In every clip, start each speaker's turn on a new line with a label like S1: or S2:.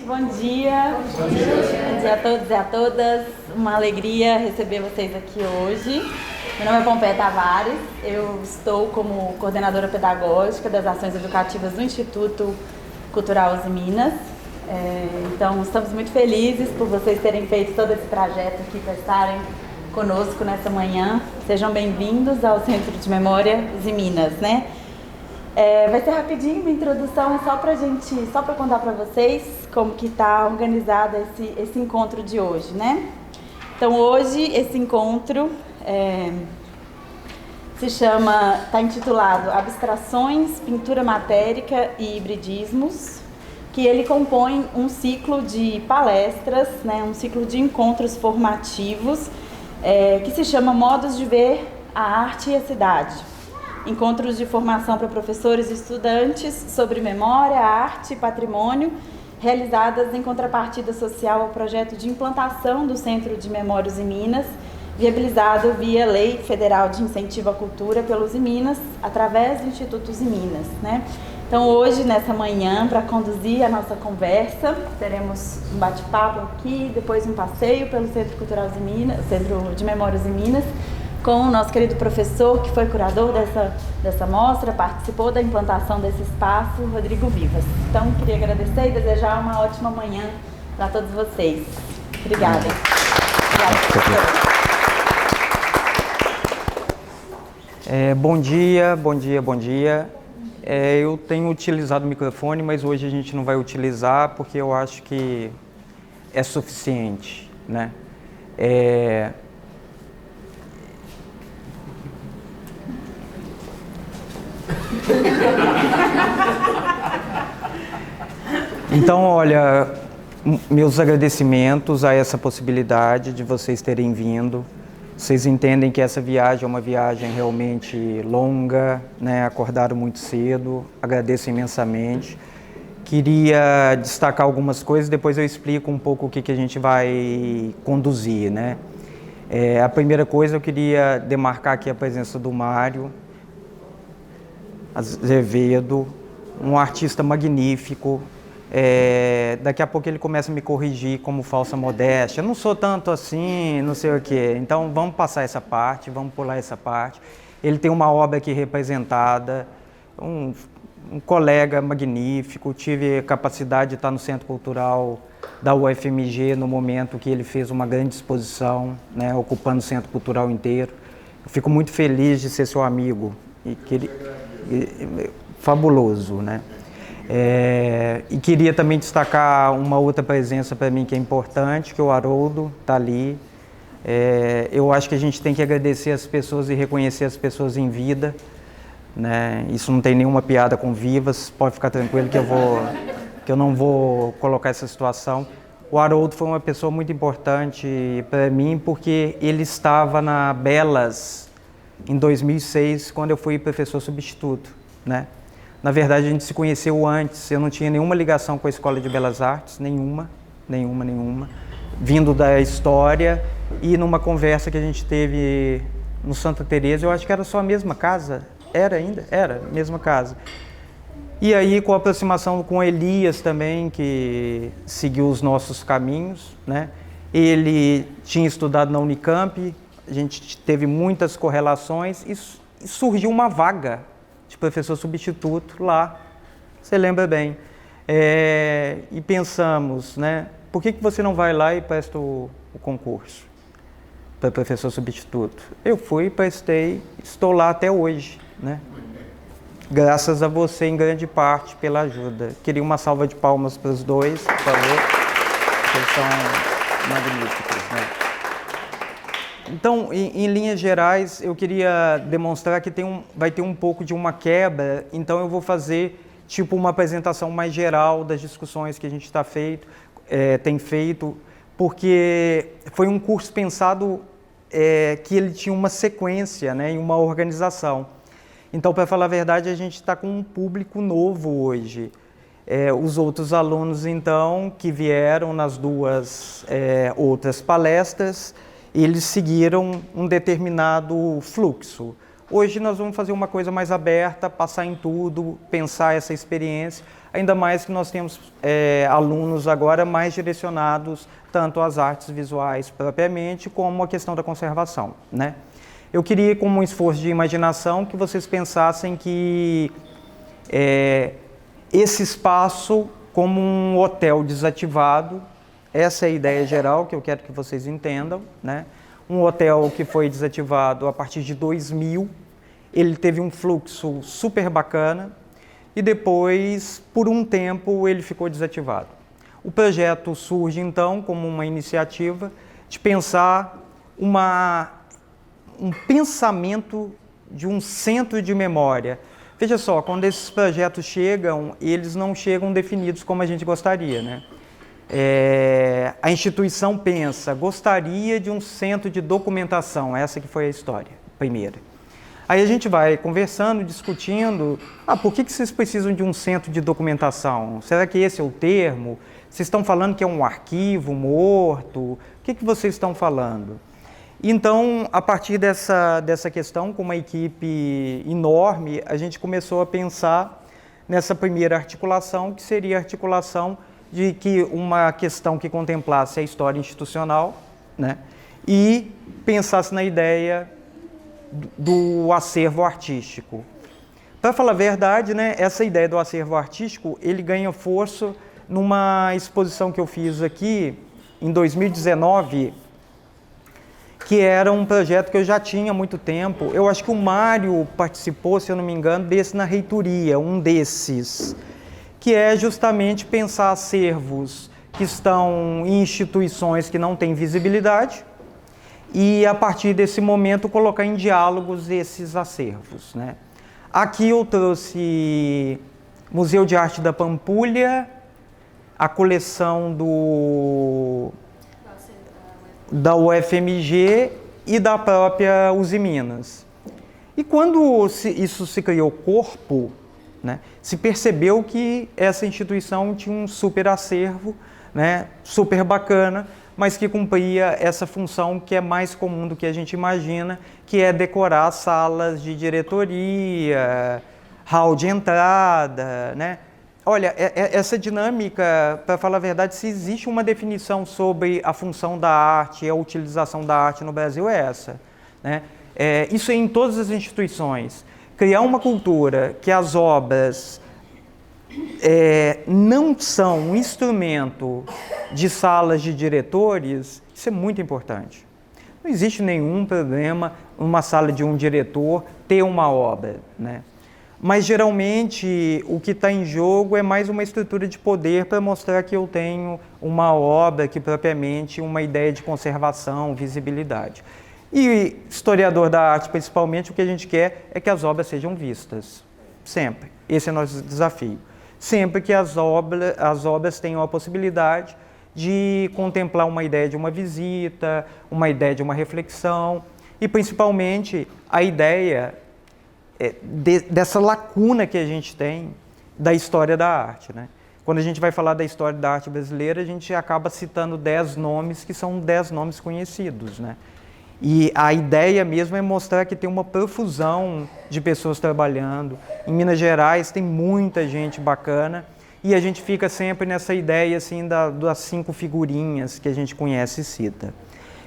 S1: Bom dia. Bom dia a todos e a todas. Uma alegria receber vocês aqui hoje. Meu nome é Pompeia Tavares, eu estou como coordenadora pedagógica das ações educativas do Instituto Cultural Uzi Minas. Então, estamos muito felizes por vocês terem feito todo esse trajeto aqui para estarem conosco nessa manhã. Sejam bem-vindos ao Centro de Memória Uzi Minas, né? Vai ser rapidinho, uma introdução, é só para contar para vocês como que está organizado esse encontro de hoje, né? Então, hoje, esse encontro está intitulado Abstrações, Pintura Matérica e Hibridismos, que ele compõe um ciclo de palestras, né, um ciclo de encontros formativos, que se chama Modos de Ver a Arte e a Cidade. Encontros de formação para professores e estudantes sobre memória, arte e patrimônio, realizadas em contrapartida social ao projeto de implantação do Centro de Memória Uzi Minas, viabilizado via Lei Federal de Incentivo à Cultura pelo Uzi Minas, através do Instituto Uzi Minas, né? Então, hoje, nessa manhã, para conduzir a nossa conversa, teremos um bate-papo aqui, depois um passeio pelo Centro Cultural Uzi Minas, Centro de Memória Uzi Minas, com o nosso querido professor, que foi curador dessa mostra, participou da implantação desse espaço, Rodrigo Vivas. Então, queria agradecer e desejar uma ótima manhã para todos vocês. Obrigada.
S2: Bom dia. Eu tenho utilizado o microfone, mas hoje a gente não vai utilizar porque eu acho que é suficiente, né? Então, olha, meus agradecimentos a essa possibilidade de vocês terem vindo. Vocês entendem que essa viagem é uma viagem realmente longa, né? Acordaram muito cedo, agradeço imensamente. Queria destacar algumas coisas, depois eu explico um pouco o que a gente vai conduzir, né? A primeira coisa, eu queria demarcar aqui a presença do Mário Azevedo, um artista magnífico. Daqui a pouco ele começa a me corrigir como falsa modéstia. Eu não sou tanto assim, não sei o quê. Então vamos passar essa parte, vamos pular essa parte. Ele tem uma obra aqui representada, um colega magnífico. Tive a capacidade de estar no Centro Cultural da UFMG no momento que ele fez uma grande exposição, né, ocupando o Centro Cultural inteiro. Eu fico muito feliz de ser seu amigo. Fabuloso, né? E queria também destacar uma outra presença para mim que é importante, que o Haroldo está ali. Eu acho que a gente tem que agradecer as pessoas e reconhecer as pessoas em vida, né? Isso não tem nenhuma piada com vivas, pode ficar tranquilo que eu não vou colocar essa situação. O Haroldo foi uma pessoa muito importante para mim porque ele estava na Belas em 2006, quando eu fui professor substituto, né? Na verdade, a gente se conheceu antes, eu não tinha nenhuma ligação com a Escola de Belas Artes, nenhuma, vindo da história, e numa conversa que a gente teve no Santa Teresa, eu acho que era só a mesma casa, era a mesma casa. E aí, com a aproximação com Elias também, que seguiu os nossos caminhos, né? Ele tinha estudado na Unicamp, a gente teve muitas correlações e surgiu uma vaga de professor substituto lá, você lembra bem. E pensamos, né, por que você não vai lá e presta o concurso para professor substituto? Eu fui, prestei, estou lá até hoje, né? Graças a você, em grande parte, pela ajuda. Queria uma salva de palmas para os dois, por favor, eles são magníficos, né? Então, em linhas gerais, eu queria demonstrar que vai ter um pouco de uma quebra, então eu vou fazer tipo uma apresentação mais geral das discussões que a gente tem feito, porque foi um curso pensado que ele tinha uma sequência, né, e uma organização. Então, para falar a verdade, a gente está com um público novo hoje. Os outros alunos, então, que vieram nas duas outras palestras, eles seguiram um determinado fluxo. Hoje nós vamos fazer uma coisa mais aberta, passar em tudo, pensar essa experiência. ainda mais que nós temos alunos agora mais direcionados tanto às artes visuais propriamente, como a questão da conservação, né? Eu queria, como um esforço de imaginação, que vocês pensassem que esse espaço como um hotel desativado, essa é a ideia geral que eu quero que vocês entendam, né? Um hotel que foi desativado a partir de 2000, ele teve um fluxo super bacana e depois, por um tempo, ele ficou desativado. O projeto surge, então, como uma iniciativa de pensar um pensamento de um centro de memória. Veja só, quando esses projetos chegam, eles não chegam definidos como a gente gostaria, né? A instituição pensa, gostaria de um centro de documentação, essa que foi a história, primeira. Aí a gente vai conversando, discutindo, por que vocês precisam de um centro de documentação? Será que esse é o termo? Vocês estão falando que é um arquivo morto? O que vocês estão falando? Então, a partir dessa questão, com uma equipe enorme, a gente começou a pensar nessa primeira articulação, que seria a articulação de que uma questão que contemplasse a história institucional, né, e pensasse na ideia do acervo artístico. Para falar a verdade, né, essa ideia do acervo artístico, ele ganha força numa exposição que eu fiz aqui em 2019, que era um projeto que eu já tinha há muito tempo. Eu acho que o Mário participou, se eu não me engano, desse na reitoria, um desses, que é justamente pensar acervos que estão em instituições que não têm visibilidade e, a partir desse momento, colocar em diálogos esses acervos, né? Aqui eu trouxe Museu de Arte da Pampulha, a coleção da UFMG e da própria Usiminas. E quando isso se criou corpo, né, se percebeu que essa instituição tinha um super acervo, né, super bacana, mas que cumpria essa função que é mais comum do que a gente imagina, que é decorar salas de diretoria, hall de entrada, né? Olha, essa dinâmica, para falar a verdade, se existe uma definição sobre a função da arte e a utilização da arte no Brasil, é essa, né? Isso é em todas as instituições. Criar uma cultura que as obras não são um instrumento de salas de diretores, isso é muito importante. Não existe nenhum problema numa sala de um diretor ter uma obra, né? Mas, geralmente, o que está em jogo é mais uma estrutura de poder para mostrar que eu tenho uma obra que, propriamente, uma ideia de conservação, visibilidade. E, historiador da arte, principalmente, o que a gente quer é que as obras sejam vistas. Sempre. Esse é o nosso desafio. Sempre que as obras tenham a possibilidade de contemplar uma ideia de uma visita, uma ideia de uma reflexão e, principalmente, a ideia dessa lacuna que a gente tem da história da arte, né? Quando a gente vai falar da história da arte brasileira, a gente acaba citando 10 nomes que são 10 nomes conhecidos, né? E a ideia mesmo é mostrar que tem uma profusão de pessoas trabalhando. Em Minas Gerais tem muita gente bacana e a gente fica sempre nessa ideia assim das 5 figurinhas que a gente conhece e cita.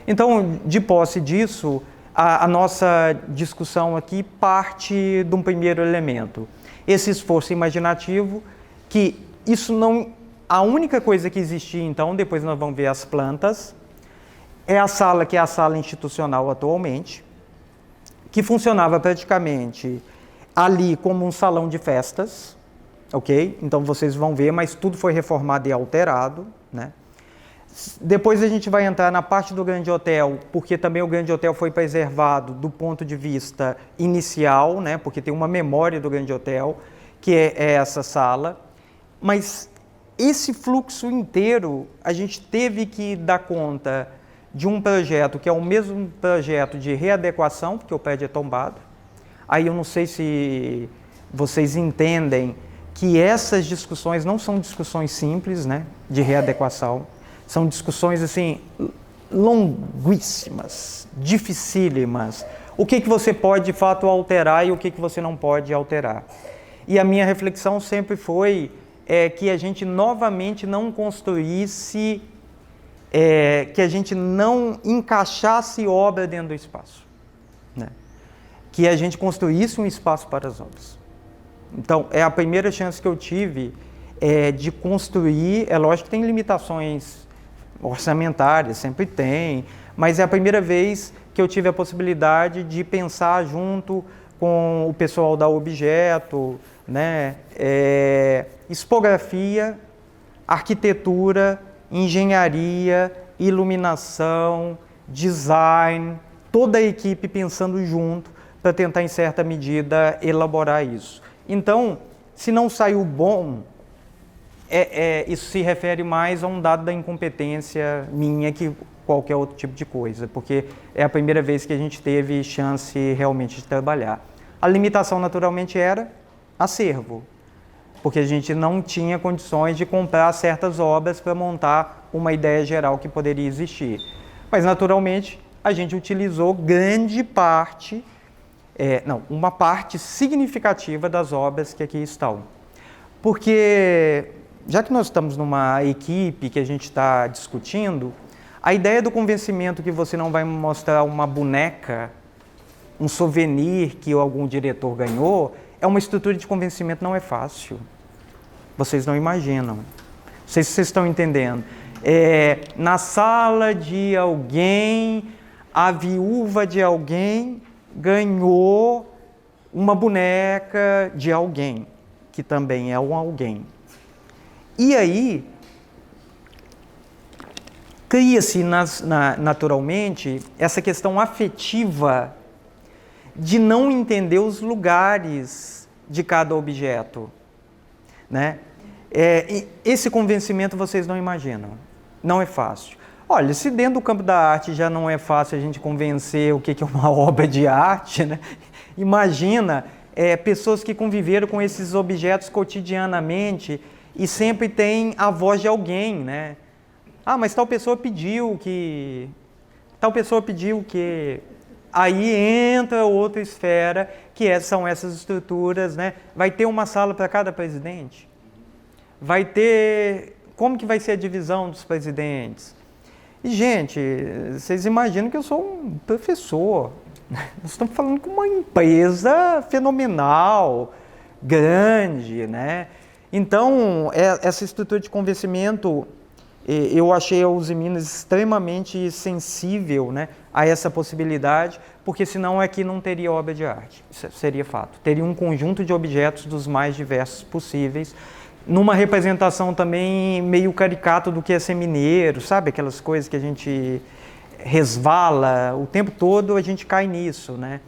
S2: Então, de posse disso, a nossa discussão aqui parte de um primeiro elemento. Esse esforço imaginativo, que isso não... A única coisa que existia, então, depois nós vamos ver as plantas, é a sala que é a sala institucional atualmente, que funcionava praticamente ali como um salão de festas, ok? Então vocês vão ver, mas tudo foi reformado e alterado, né? Depois a gente vai entrar na parte do Grande Hotel, porque também o Grande Hotel foi preservado do ponto de vista inicial, né? Porque tem uma memória do Grande Hotel, que é essa sala. Mas esse fluxo inteiro, a gente teve que dar conta de um projeto que é o mesmo projeto de readequação, porque o prédio é tombado. Aí eu não sei se vocês entendem que essas discussões não são discussões simples, né, de readequação. São discussões, assim, longuíssimas, dificílimas. O que você pode, de fato, alterar e o que você não pode alterar. E a minha reflexão sempre foi é que a gente novamente não construísse, que a gente não encaixasse obra dentro do espaço, né? Que a gente construísse um espaço para as obras. Então, é a primeira chance que eu tive de construir. É lógico que tem limitações orçamentárias, sempre tem, mas é a primeira vez que eu tive a possibilidade de pensar junto com o pessoal da Objeto, né? Expografia, arquitetura, engenharia, iluminação, design, toda a equipe pensando junto para tentar, em certa medida, elaborar isso. Então, se não saiu bom, isso se refere mais a um dado da incompetência minha que qualquer outro tipo de coisa, porque é a primeira vez que a gente teve chance realmente de trabalhar. A limitação, naturalmente, era acervo, porque a gente não tinha condições de comprar certas obras para montar uma ideia geral que poderia existir. Mas, naturalmente, a gente utilizou grande parte, uma parte significativa das obras que aqui estão. Porque, já que nós estamos numa equipe que a gente está discutindo, a ideia do convencimento que você não vai mostrar uma boneca, um souvenir que algum diretor ganhou, é uma estrutura de convencimento, não é fácil. Vocês não imaginam. Não sei se vocês estão entendendo. Na sala de alguém, a viúva de alguém ganhou uma boneca de alguém, que também é um alguém. E aí, cria-se naturalmente essa questão afetiva de não entender os lugares de cada objeto, né? Esse convencimento vocês não imaginam, não é fácil. Olha, se dentro do campo da arte já não é fácil a gente convencer o que é uma obra de arte, né? Imagina pessoas que conviveram com esses objetos cotidianamente e sempre tem a voz de alguém, né? Ah, mas tal pessoa pediu que... Aí entra outra esfera, que são essas estruturas, né? Vai ter uma sala para cada presidente? Vai ter... Como que vai ser a divisão dos presidentes? E, gente, vocês imaginam que eu sou um professor. Nós estamos falando com uma empresa fenomenal, grande, né? Então, essa estrutura de convencimento, eu achei a Uzi Minas extremamente sensível, né, a essa possibilidade, porque senão aqui não teria obra de arte, isso seria fato. Teria um conjunto de objetos dos mais diversos possíveis, numa representação também meio caricato do que é ser mineiro, sabe? Aquelas coisas que a gente resvala o tempo todo, a gente cai nisso, né?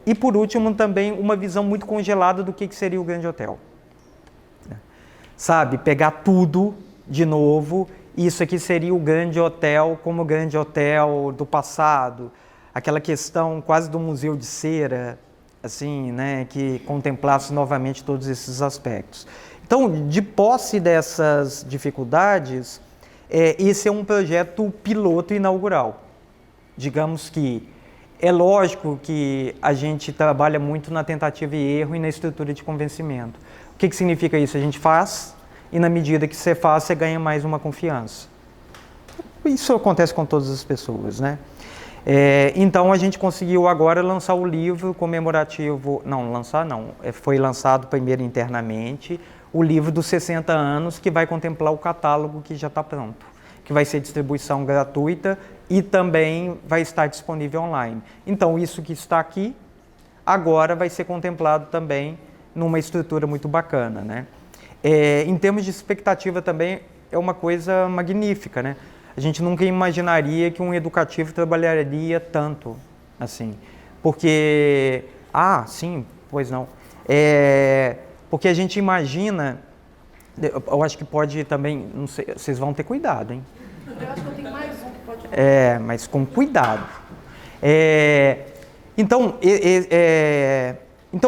S2: E por último também uma visão muito congelada do que seria o grande hotel. Sabe? Pegar tudo de novo, isso aqui seria o grande hotel como o grande hotel do passado, aquela questão quase do museu de cera, assim, né, que contemplasse novamente todos esses aspectos. Então, de posse dessas dificuldades, esse é um projeto piloto inaugural. Digamos que é lógico que a gente trabalha muito na tentativa e erro e na estrutura de convencimento. O que significa isso? A gente faz e na medida que você faz, você ganha mais uma confiança. Isso acontece com todas as pessoas, né? Então a gente conseguiu agora lançar o livro comemorativo, foi lançado primeiro internamente, o livro dos 60 anos, que vai contemplar o catálogo que já está pronto, que vai ser distribuição gratuita e também vai estar disponível online. Então isso que está aqui, agora vai ser contemplado também numa estrutura muito bacana, né? Em termos de expectativa também é uma coisa magnífica, né? A gente nunca imaginaria que um educativo trabalharia tanto assim, porque... Ah, sim, pois não. Porque a gente imagina, eu acho que pode também, não sei, vocês vão ter cuidado, hein?
S3: Eu acho que eu tenho mais um que pode...
S2: Mas com cuidado. Então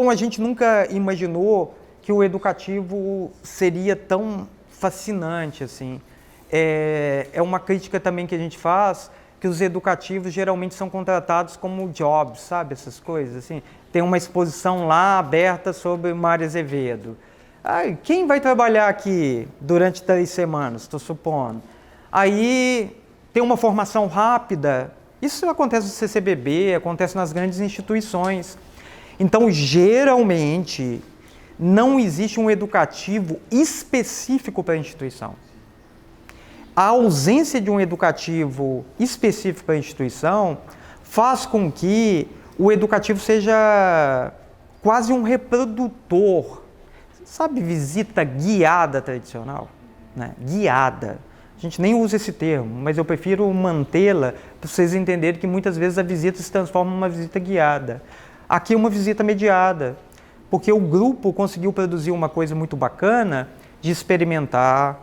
S2: a gente nunca imaginou que o educativo seria tão fascinante assim. É uma crítica também que a gente faz, que os educativos geralmente são contratados como jobs, sabe, essas coisas assim. Tem uma exposição lá aberta sobre Mário Azevedo. Quem vai trabalhar aqui durante 3 semanas, estou supondo? Aí tem uma formação rápida. Isso acontece no CCBB, acontece nas grandes instituições. Então, geralmente, não existe um educativo específico para a instituição. A ausência de um educativo específico para a instituição faz com que o educativo seja quase um reprodutor. Sabe, visita guiada tradicional? Né? Guiada. A gente nem usa esse termo, mas eu prefiro mantê-la para vocês entenderem que muitas vezes a visita se transforma numa visita guiada. Aqui é uma visita mediada, porque o grupo conseguiu produzir uma coisa muito bacana de experimentar,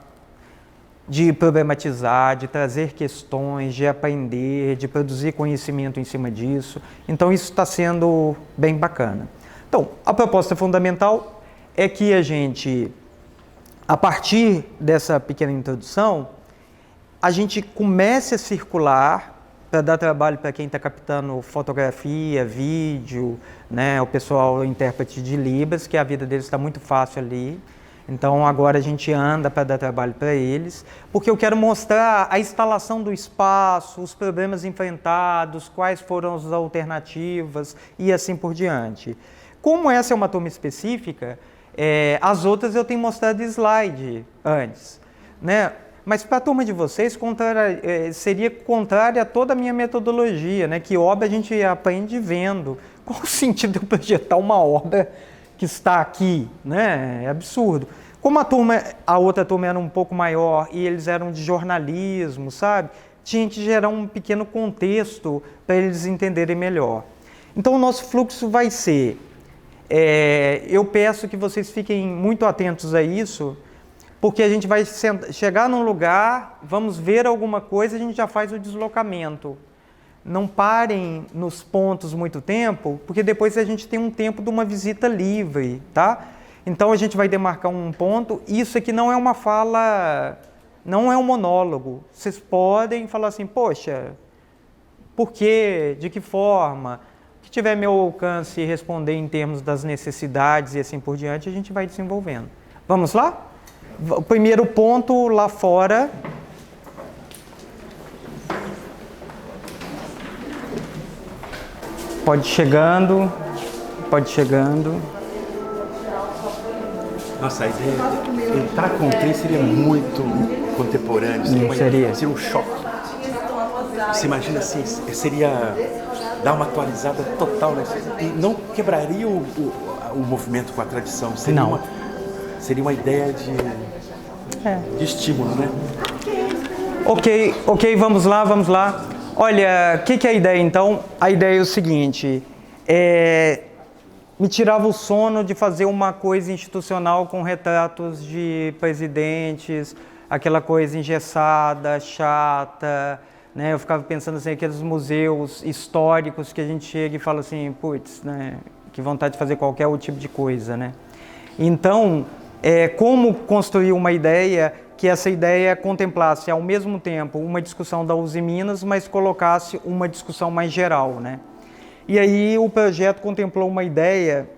S2: de problematizar, de trazer questões, de aprender, de produzir conhecimento em cima disso. Então isso está sendo bem bacana. Então, a proposta fundamental é que a gente, a partir dessa pequena introdução, a gente comece a circular para dar trabalho para quem está captando fotografia, vídeo, né, o pessoal intérprete de Libras, que a vida deles está muito fácil ali. Então agora a gente anda para dar trabalho para eles, porque eu quero mostrar a instalação do espaço, os problemas enfrentados, quais foram as alternativas e assim por diante. Como essa é uma turma específica, as outras eu tenho mostrado slide antes, né? Mas para a turma de vocês, seria contrária a toda a minha metodologia, né? Que obra a gente aprende vendo. Qual o sentido de eu projetar uma obra que está aqui? Né? É absurdo. Como a outra turma era um pouco maior e eles eram de jornalismo, sabe? Tinha que gerar um pequeno contexto para eles entenderem melhor. Então o nosso fluxo vai ser, eu peço que vocês fiquem muito atentos a isso, porque a gente vai chegar num lugar, vamos ver alguma coisa, a gente já faz o deslocamento. Não parem nos pontos muito tempo, porque depois a gente tem um tempo de uma visita livre, tá? Então a gente vai demarcar um ponto. Isso aqui não é uma fala, não é um monólogo. Vocês podem falar assim, poxa, por quê? De que forma? O que tiver meu alcance e responder em termos das necessidades e assim por diante, a gente vai desenvolvendo. Vamos lá? O primeiro ponto lá fora. Pode ir chegando, pode ir chegando.
S4: Nossa, a ideia de entrar com o trem seria muito contemporâneo, seria um choque. Você imagina assim, seria dar uma atualizada total, né? E não quebraria o movimento com a tradição, seria uma ideia de estímulo, né?
S2: Ok, vamos lá. Olha, o que é a ideia então? A ideia é o seguinte, me tirava o sono de fazer uma coisa institucional com retratos de presidentes, aquela coisa engessada, chata, né? Eu ficava pensando assim, aqueles museus históricos que a gente chega e fala assim, putz, né? Que vontade de fazer qualquer outro tipo de coisa, né? Então, como construir uma ideia que essa ideia contemplasse ao mesmo tempo uma discussão da Uzi Minas, mas colocasse uma discussão mais geral, né? E aí o projeto contemplou uma ideia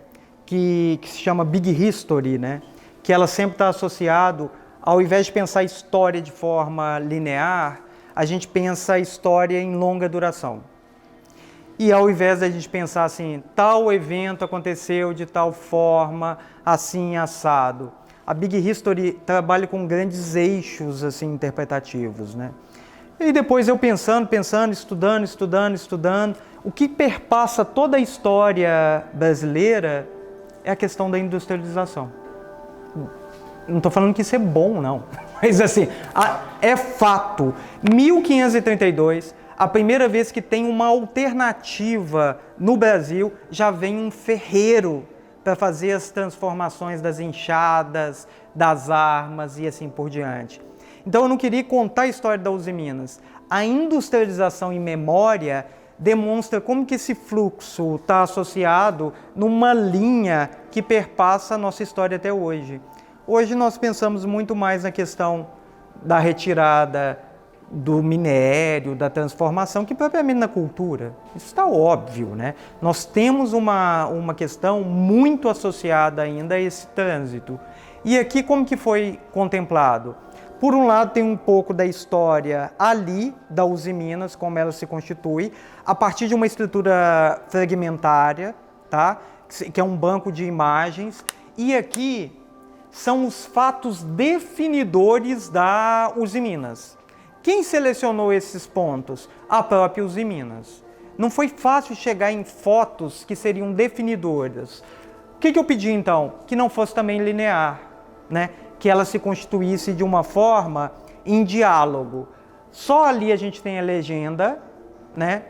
S2: que se chama Big History, né? Que ela sempre está associado, ao invés de pensar a história de forma linear, a gente pensa a história em longa duração. E ao invés de a gente pensar assim, tal evento aconteceu de tal forma, assim, assado. A Big History trabalha com grandes eixos assim, interpretativos, né? E depois eu pensando, estudando, o que perpassa toda a história brasileira é a questão da industrialização. Não estou falando que isso é bom, não. Mas assim, é fato. 1532, a primeira vez que tem uma alternativa no Brasil, já vem um ferreiro para fazer as transformações das enxadas, das armas e assim por diante. Então eu não queria contar a história da Uzi Minas. A industrialização em memória demonstra como que esse fluxo está associado numa linha que perpassa a nossa história até hoje. Hoje nós pensamos muito mais na questão da retirada do minério, da transformação, que propriamente na cultura. Isso está óbvio, né? Nós temos uma questão muito associada ainda a esse trânsito. E aqui como que foi contemplado? Por um lado tem um pouco da história ali da Uzi Minas, como ela se constitui, a partir de uma estrutura fragmentária, tá? Que é um banco de imagens, e aqui são os fatos definidores da Uzi Minas. Quem selecionou esses pontos? A própria Uzi Minas. Não foi fácil chegar em fotos que seriam definidoras. O que eu pedi então? Que não fosse também linear, né? Que ela se constituísse de uma forma em diálogo. Só ali a gente tem a legenda, né?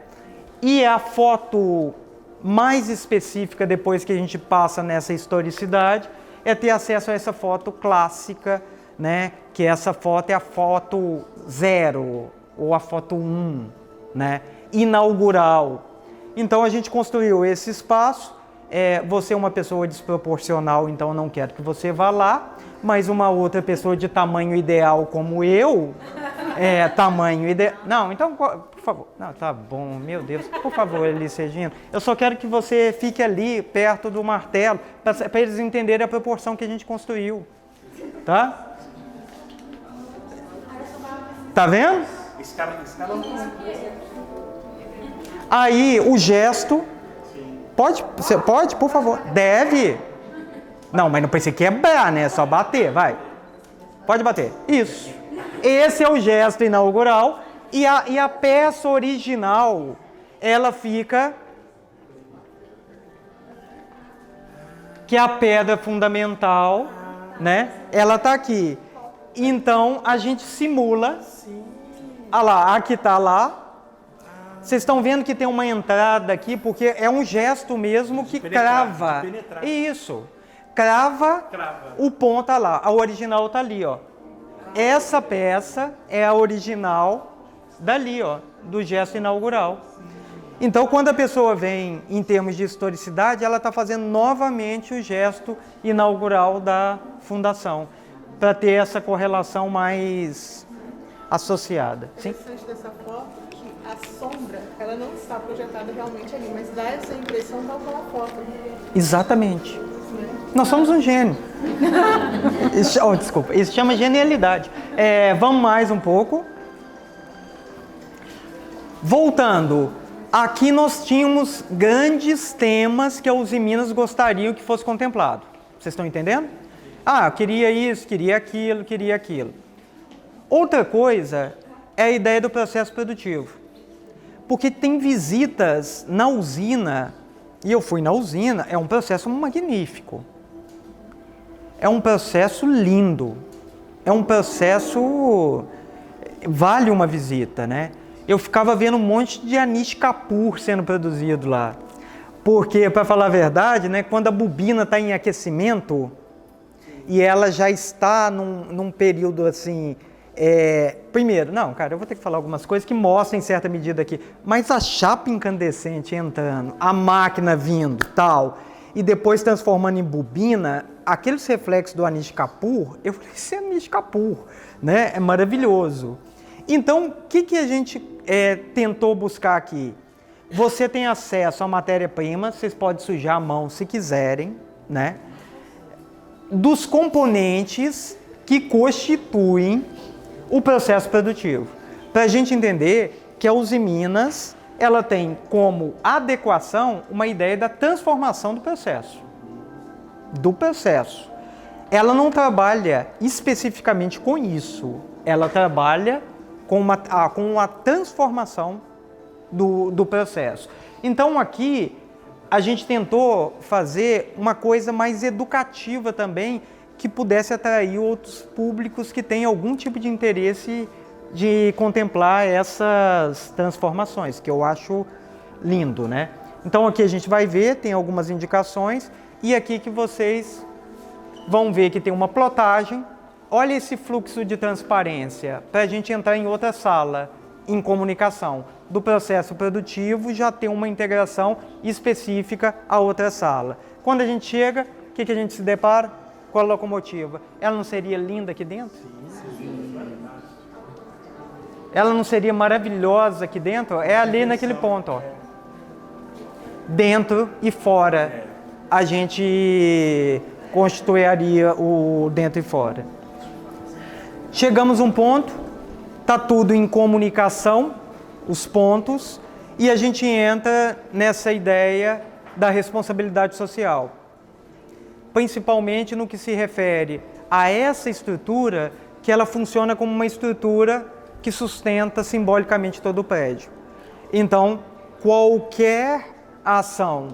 S2: E a foto mais específica, depois que a gente passa nessa historicidade, é ter acesso a essa foto clássica, né? Que essa foto é a foto 0 ou a foto 1, né? Inaugural. Então a gente construiu esse espaço. Você é uma pessoa desproporcional, então não quero que você vá lá, mas uma outra pessoa de tamanho ideal como eu, tamanho ideal... Não, então, por favor, não, tá bom, meu Deus, por favor, Elis Regina, eu só quero que você fique ali, perto do martelo, para eles entenderem a proporção que a gente construiu, tá? Tá vendo? Aí, o gesto... Pode, por favor. Deve. Não, mas não precisa quebrar, né? É só bater, vai. Pode bater. Isso. Esse é o gesto inaugural. E a peça original, ela fica... Que é a pedra fundamental, né? Ela tá aqui. Então, a gente simula. Olha lá, aqui tá lá. Vocês estão vendo que tem uma entrada aqui, porque é um gesto mesmo que crava. Isso. Crava o ponto, olha lá. A original está ali, ó. Essa peça é a original dali, ó, do gesto inaugural. Então, quando a pessoa vem em termos de historicidade, ela está fazendo novamente o gesto inaugural da fundação, para ter essa correlação mais associada. Sim?
S3: Interessante dessa foto que a sombra, ela não está projetada realmente ali, mas dá essa impressão tal qual a foto.
S2: Exatamente. Nós somos um gênio. Desculpa, isso chama genialidade. Vamos mais um pouco. Voltando, aqui nós tínhamos grandes temas que a Uzi Minas gostaria que fosse contemplado. Vocês estão entendendo? Queria isso, queria aquilo. Outra coisa é a ideia do processo produtivo. Porque tem visitas na usina, e eu fui na usina, é um processo magnífico. É um processo lindo. É um processo... Vale uma visita, né? Eu ficava vendo um monte de Anish Kapoor sendo produzido lá. Porque, para falar a verdade, né, quando a bobina está em aquecimento e ela já está num período assim... Primeiro, eu vou ter que falar algumas coisas que mostram em certa medida aqui, mas a chapa incandescente entrando, a máquina vindo, tal, e depois transformando em bobina, aqueles reflexos do Anish Kapoor, eu falei, isso é Anish Kapoor, né? É maravilhoso. Então, o que a gente tentou buscar aqui? Você tem acesso à matéria-prima, vocês podem sujar a mão se quiserem, né? Dos componentes que constituem o processo produtivo. Para a gente entender que a Uzi Minas, ela tem como adequação uma ideia da transformação do processo. Ela não trabalha especificamente com isso, ela trabalha com a transformação do processo. Então aqui a gente tentou fazer uma coisa mais educativa também, que pudesse atrair outros públicos que têm algum tipo de interesse de contemplar essas transformações, que eu acho lindo, né? Então aqui a gente vai ver, tem algumas indicações, e aqui que vocês vão ver que tem uma plotagem. Olha esse fluxo de transparência, para a gente entrar em outra sala, em comunicação. Do processo produtivo já tem uma integração específica a outra sala. Quando a gente chega, o que a gente se depara? Com a locomotiva. Ela não seria linda aqui dentro? Sim. Ela não seria maravilhosa aqui dentro? É ali naquele ponto, ó. Dentro e fora. A gente constituiria o dentro e fora. Chegamos a um ponto, está tudo em comunicação, os pontos, e a gente entra nessa ideia da responsabilidade social, principalmente no que se refere a essa estrutura, que ela funciona como uma estrutura que sustenta simbolicamente todo o prédio. Então, qualquer ação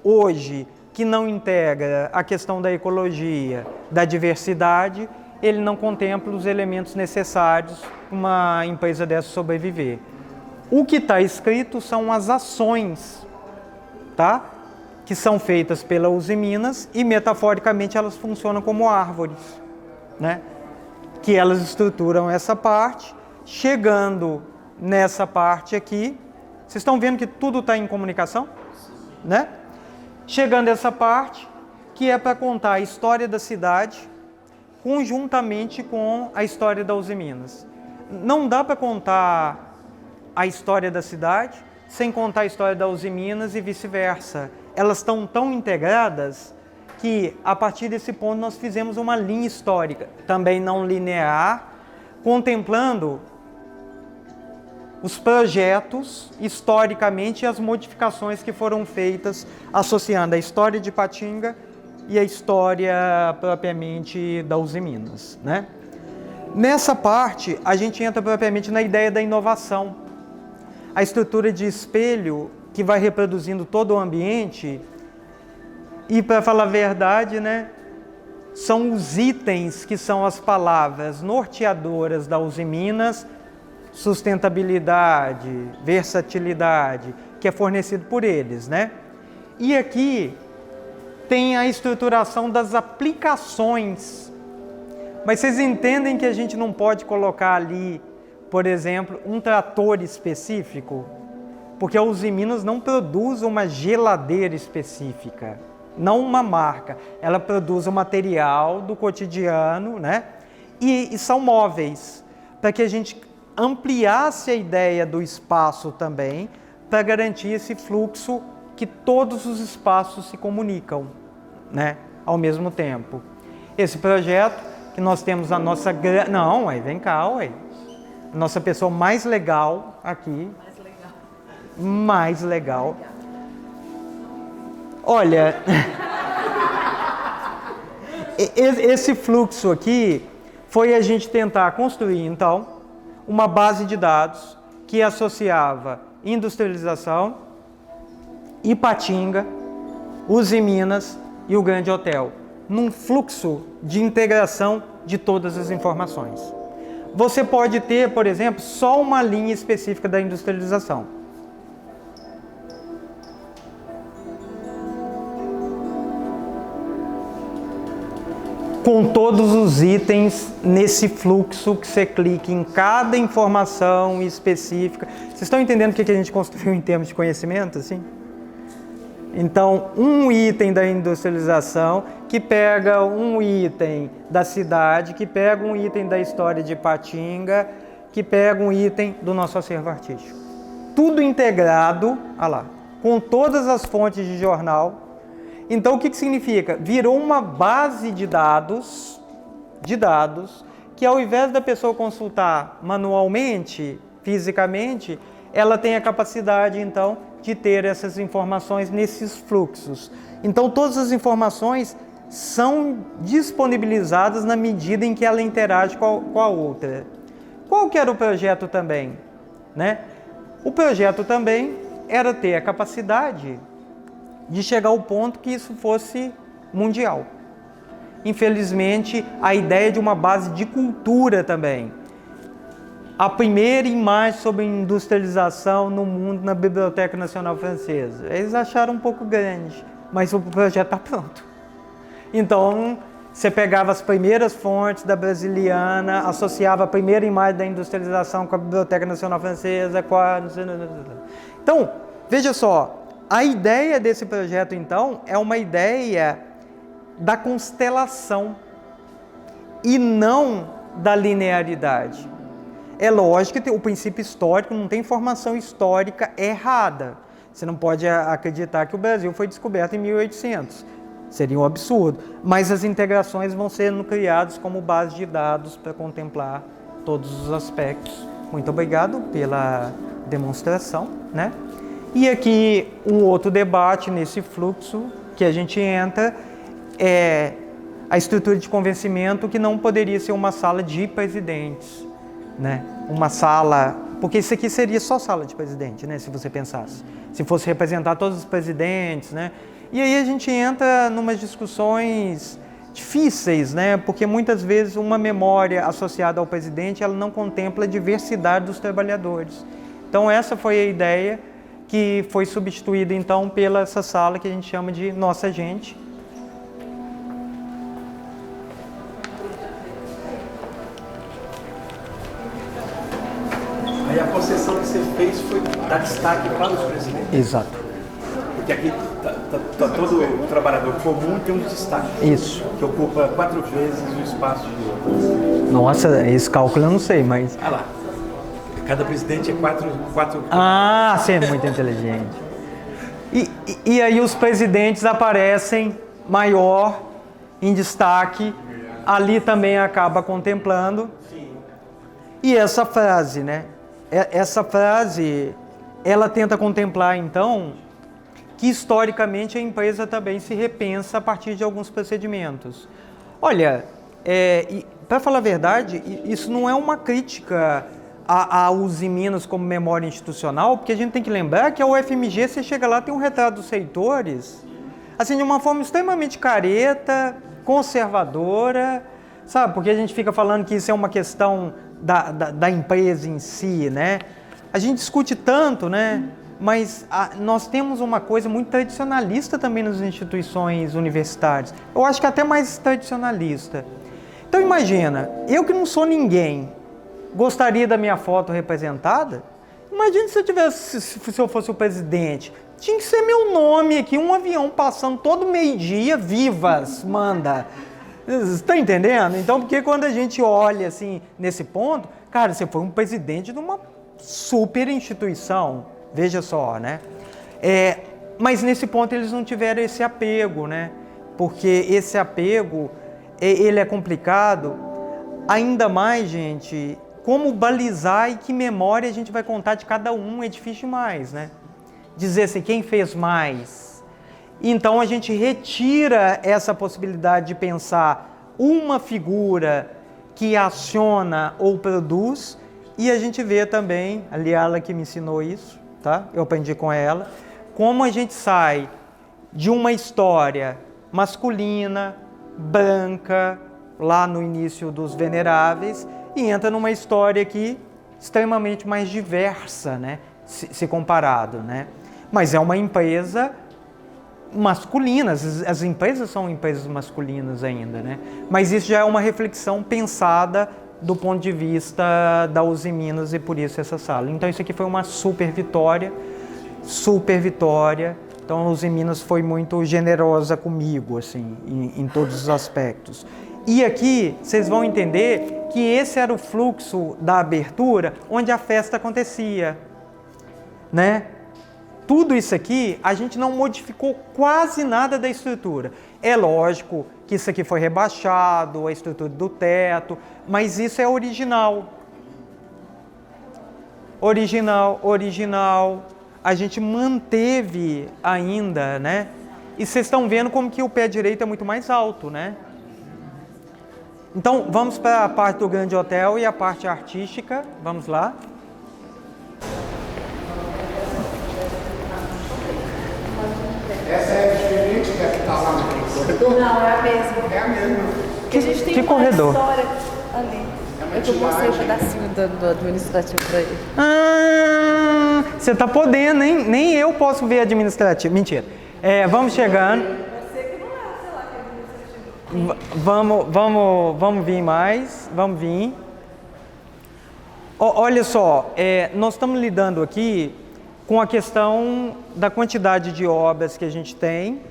S2: hoje que não integra a questão da ecologia, da diversidade, ele não contempla os elementos necessários para uma empresa dessa sobreviver. O que está escrito são as ações, tá? Que são feitas pela Usiminas e, metaforicamente, elas funcionam como árvores, né? Que elas estruturam essa parte. Chegando nessa parte aqui, vocês estão vendo que tudo está em comunicação, né? Chegando essa parte, que é para contar a história da cidade, conjuntamente com a história da Usiminas. Não dá para contar a história da cidade sem contar a história da Usiminas e vice-versa. Elas estão tão integradas que, a partir desse ponto, nós fizemos uma linha histórica, também não linear, contemplando os projetos, historicamente, e as modificações que foram feitas, associando a história de Ipatinga e a história propriamente da Usiminas, né? Nessa parte, a gente entra propriamente na ideia da inovação. A estrutura de espelho que vai reproduzindo todo o ambiente e, para falar a verdade, né, são os itens que são as palavras norteadoras da Usiminas: sustentabilidade, versatilidade, que é fornecido por eles, né? E aqui tem a estruturação das aplicações. Mas vocês entendem que a gente não pode colocar ali, por exemplo, um trator específico? Porque a Usiminas não produz uma geladeira específica, não uma marca. Ela produz o material do cotidiano, né? E são móveis, para que a gente ampliasse a ideia do espaço também, para garantir esse fluxo que todos os espaços se comunicam, né, ao mesmo tempo. Esse projeto que nós temos a nossa... Não, aí vem cá, ué. A nossa pessoa mais legal aqui. Mais legal. Olha, esse fluxo aqui foi a gente tentar construir, então, uma base de dados que associava industrialização, Ipatinga, Usiminas e o Grande Hotel, num fluxo de integração de todas as informações. Você pode ter, por exemplo, só uma linha específica da industrialização. Com todos os itens nesse fluxo que você clica em cada informação específica. Vocês estão entendendo o que a gente construiu em termos de conhecimento, assim? Então, um item da industrialização que pega um item da cidade, que pega um item da história de Ipatinga, que pega um item do nosso acervo artístico. Tudo integrado, olha lá, com todas as fontes de jornal. Então, o que significa? Virou uma base de dados, que ao invés da pessoa consultar manualmente, fisicamente, ela tem a capacidade, então, de ter essas informações nesses fluxos. Então, todas as informações são disponibilizadas na medida em que ela interage com a outra. Qual que era o projeto também, né? O projeto também era ter a capacidade de chegar ao ponto que isso fosse mundial. Infelizmente, a ideia de uma base de cultura também. A primeira imagem sobre industrialização no mundo na Biblioteca Nacional Francesa. Eles acharam um pouco grande, mas o projeto está pronto. Então, você pegava as primeiras fontes da Brasiliana, associava a primeira imagem da industrialização com a Biblioteca Nacional Francesa, com a... Então, veja só, a ideia desse projeto, então, é uma ideia da constelação e não da linearidade. É lógico que o princípio histórico não tem informação histórica errada. Você não pode acreditar que o Brasil foi descoberto em 1800. Seria um absurdo. Mas as integrações vão sendo criadas como base de dados para contemplar todos os aspectos. Muito obrigado pela demonstração, né? E aqui um outro debate nesse fluxo que a gente entra é a estrutura de convencimento, que não poderia ser uma sala de presidentes, né? Uma sala, porque isso aqui seria só sala de presidente, né? Se você pensasse, se fosse representar todos os presidentes, né? E aí a gente entra numas discussões difíceis, né? Porque muitas vezes uma memória associada ao presidente, ela não contempla a diversidade dos trabalhadores. Então essa foi a ideia que foi substituída então pela essa sala que a gente chama de Nossa Gente.
S4: Aí a concessão que você fez foi dar destaque para os presidentes.
S2: Exato.
S4: Porque aqui todo trabalhador comum tem um destaque.
S2: Isso.
S4: Que ocupa 4 vezes o espaço de outros.
S2: Nossa, esse cálculo eu não sei, mas...
S4: Ah lá. Cada presidente é 4...
S2: Ah, você é muito inteligente. E aí os presidentes aparecem maior, em destaque, ali também acaba contemplando. E essa frase, né? Essa frase, ela tenta contemplar, então, que historicamente a empresa também se repensa a partir de alguns procedimentos. Olha, para falar a verdade, isso não é uma crítica a Uzi Minas como memória institucional, porque a gente tem que lembrar que a UFMG, você chega lá, tem um retrato dos reitores, assim, de uma forma extremamente careta, conservadora, sabe? Porque a gente fica falando que isso é uma questão da empresa em si, né? A gente discute tanto, né? Mas nós temos uma coisa muito tradicionalista também nas instituições universitárias. Eu acho que até mais tradicionalista. Então imagina, eu que não sou ninguém, gostaria da minha foto representada? Imagina se eu fosse o presidente. Tinha que ser meu nome aqui, um avião passando todo meio-dia, vivas, manda. Está entendendo? Então, porque quando a gente olha assim, nesse ponto, cara, você foi um presidente de uma super instituição, veja só, né? Mas nesse ponto eles não tiveram esse apego, né? Porque esse apego, ele é complicado, ainda mais, gente, como balizar e que memória a gente vai contar de cada um é difícil demais, né? Dizer assim, quem fez mais? Então a gente retira essa possibilidade de pensar uma figura que aciona ou produz, e a gente vê também, a Liala que me ensinou isso, tá? Eu aprendi com ela, como a gente sai de uma história masculina, branca, lá no início dos Veneráveis, e entra numa história aqui extremamente mais diversa, né? Se comparado, né? Mas é uma empresa masculina, as empresas são empresas masculinas ainda, né? Mas isso já é uma reflexão pensada do ponto de vista da Uzi Minas, e por isso essa sala. Então isso aqui foi uma super vitória. Então a Uzi Minas foi muito generosa comigo, assim, em todos os aspectos. E aqui vocês vão entender que esse era o fluxo da abertura onde a festa acontecia, né? Tudo isso aqui, a gente não modificou quase nada da estrutura. É lógico que isso aqui foi rebaixado, a estrutura do teto, mas isso é original. Original. A gente manteve ainda, né? E vocês estão vendo como que o pé direito é muito mais alto, né? Então, vamos para a parte do grande hotel e a parte artística. Vamos lá.
S5: Essa é diferente da que está lá no corredor?
S1: Não, é a mesma.
S5: É a mesma.
S1: Que a gente tem
S2: que
S1: uma
S2: corredor?
S1: história ali.
S3: Eu mostrei um pedacinho do administrativo para ele.
S2: Você está podendo, nem eu posso ver administrativo. Mentira. Vamos chegando. Vamos vir mais. Vamos vir. Olha só, nós estamos lidando aqui com a questão da quantidade de obras que a gente tem,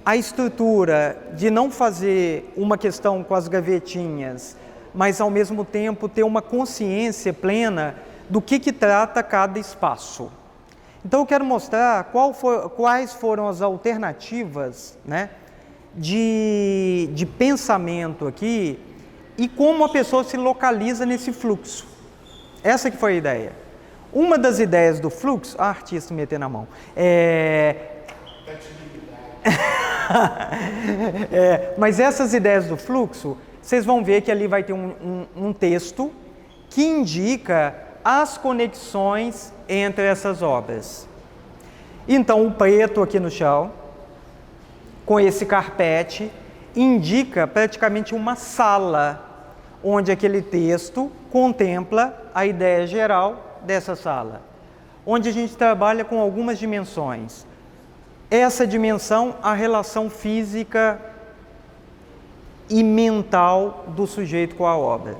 S2: a estrutura de não fazer uma questão com as gavetinhas, mas ao mesmo tempo ter uma consciência plena do que trata cada espaço. Então eu quero mostrar quais foram as alternativas, né, de pensamento aqui e como a pessoa se localiza nesse fluxo. Essa que foi a ideia. Uma das ideias do fluxo... Ah, artista metendo a mão. Mas essas ideias do fluxo, vocês vão ver que ali vai ter um texto que indica as conexões entre essas obras. Então, o preto aqui no chão, com esse carpete, indica praticamente uma sala, onde aquele texto contempla a ideia geral dessa sala, onde a gente trabalha com algumas dimensões. Essa dimensão, a relação física e mental do sujeito com a obra.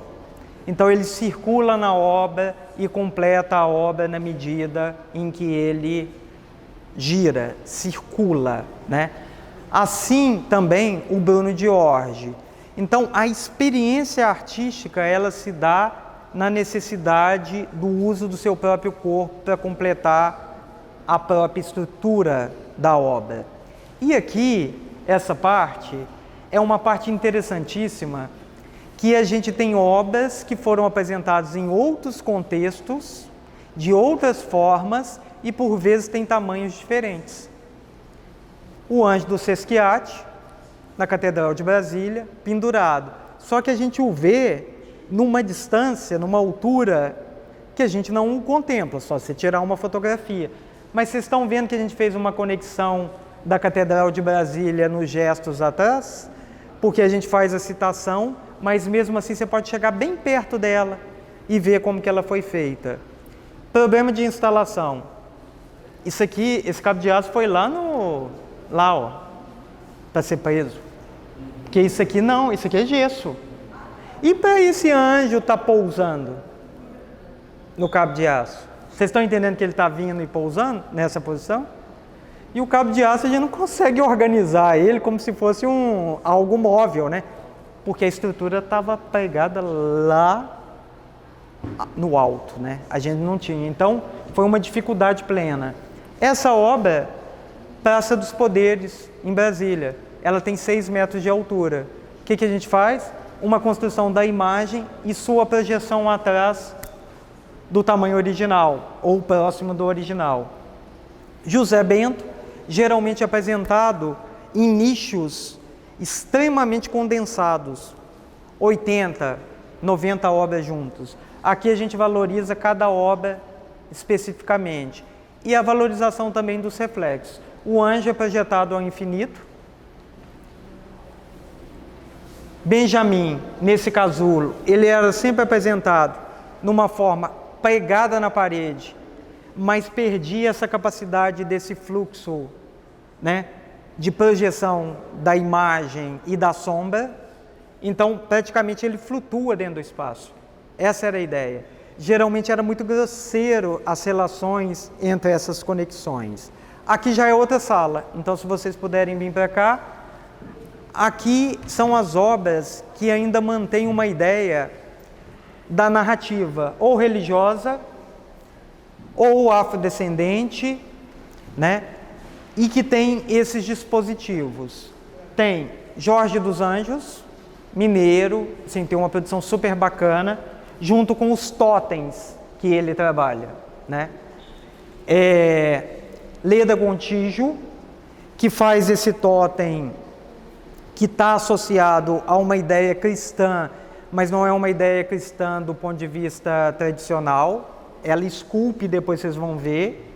S2: Então ele circula na obra e completa a obra na medida em que ele gira, circula, né? Assim também o Bruno Diorgi. Então a experiência artística, ela se dá na necessidade do uso do seu próprio corpo para completar a própria estrutura da obra. E aqui, essa parte é uma parte interessantíssima, que a gente tem obras que foram apresentadas em outros contextos, de outras formas e por vezes tem tamanhos diferentes. O Anjo do Sesquiate, na Catedral de Brasília, pendurado. Só que a gente o vê numa distância, numa altura que a gente não o contempla, só se tirar uma fotografia. Mas vocês estão vendo que a gente fez uma conexão da Catedral de Brasília nos gestos atrás? Porque a gente faz a citação, mas mesmo assim você pode chegar bem perto dela e ver como que ela foi feita. Problema de instalação. Isso aqui, esse cabo de aço foi lá ó, para ser preso. Porque isso aqui não, isso aqui é gesso. E para esse anjo estar pousando no cabo de aço? Vocês estão entendendo que ele está vindo e pousando nessa posição? E o cabo de aço a gente não consegue organizar ele como se fosse algo móvel, né? Porque a estrutura estava pegada lá no alto, né? A gente não tinha. Então, foi uma dificuldade plena. Essa obra, Praça dos Poderes, em Brasília, ela tem 6 metros de altura. O que a gente faz? Uma construção da imagem e sua projeção atrás do tamanho original, ou próximo do original. José Bento, geralmente apresentado em nichos extremamente condensados, 80, 90 obras juntos. Aqui a gente valoriza cada obra especificamente. E a valorização também dos reflexos. O anjo é projetado ao infinito. Benjamin, nesse casulo, ele era sempre apresentado numa forma pregada na parede, mas perdia essa capacidade desse fluxo, né, de projeção da imagem e da sombra. Então, praticamente ele flutua dentro do espaço. Essa era a ideia. Geralmente era muito grosseiro as relações entre essas conexões. Aqui já é outra sala, então se vocês puderem vir para cá, aqui são as obras que ainda mantêm uma ideia da narrativa ou religiosa ou afrodescendente, né? E que tem esses dispositivos. Tem Jorge dos Anjos, mineiro, assim, tem uma produção super bacana, junto com os totens que ele trabalha, né? Leda Gontijo, que faz esse totem que está associado a uma ideia cristã, mas não é uma ideia cristã do ponto de vista tradicional. Ela esculpe, depois vocês vão ver.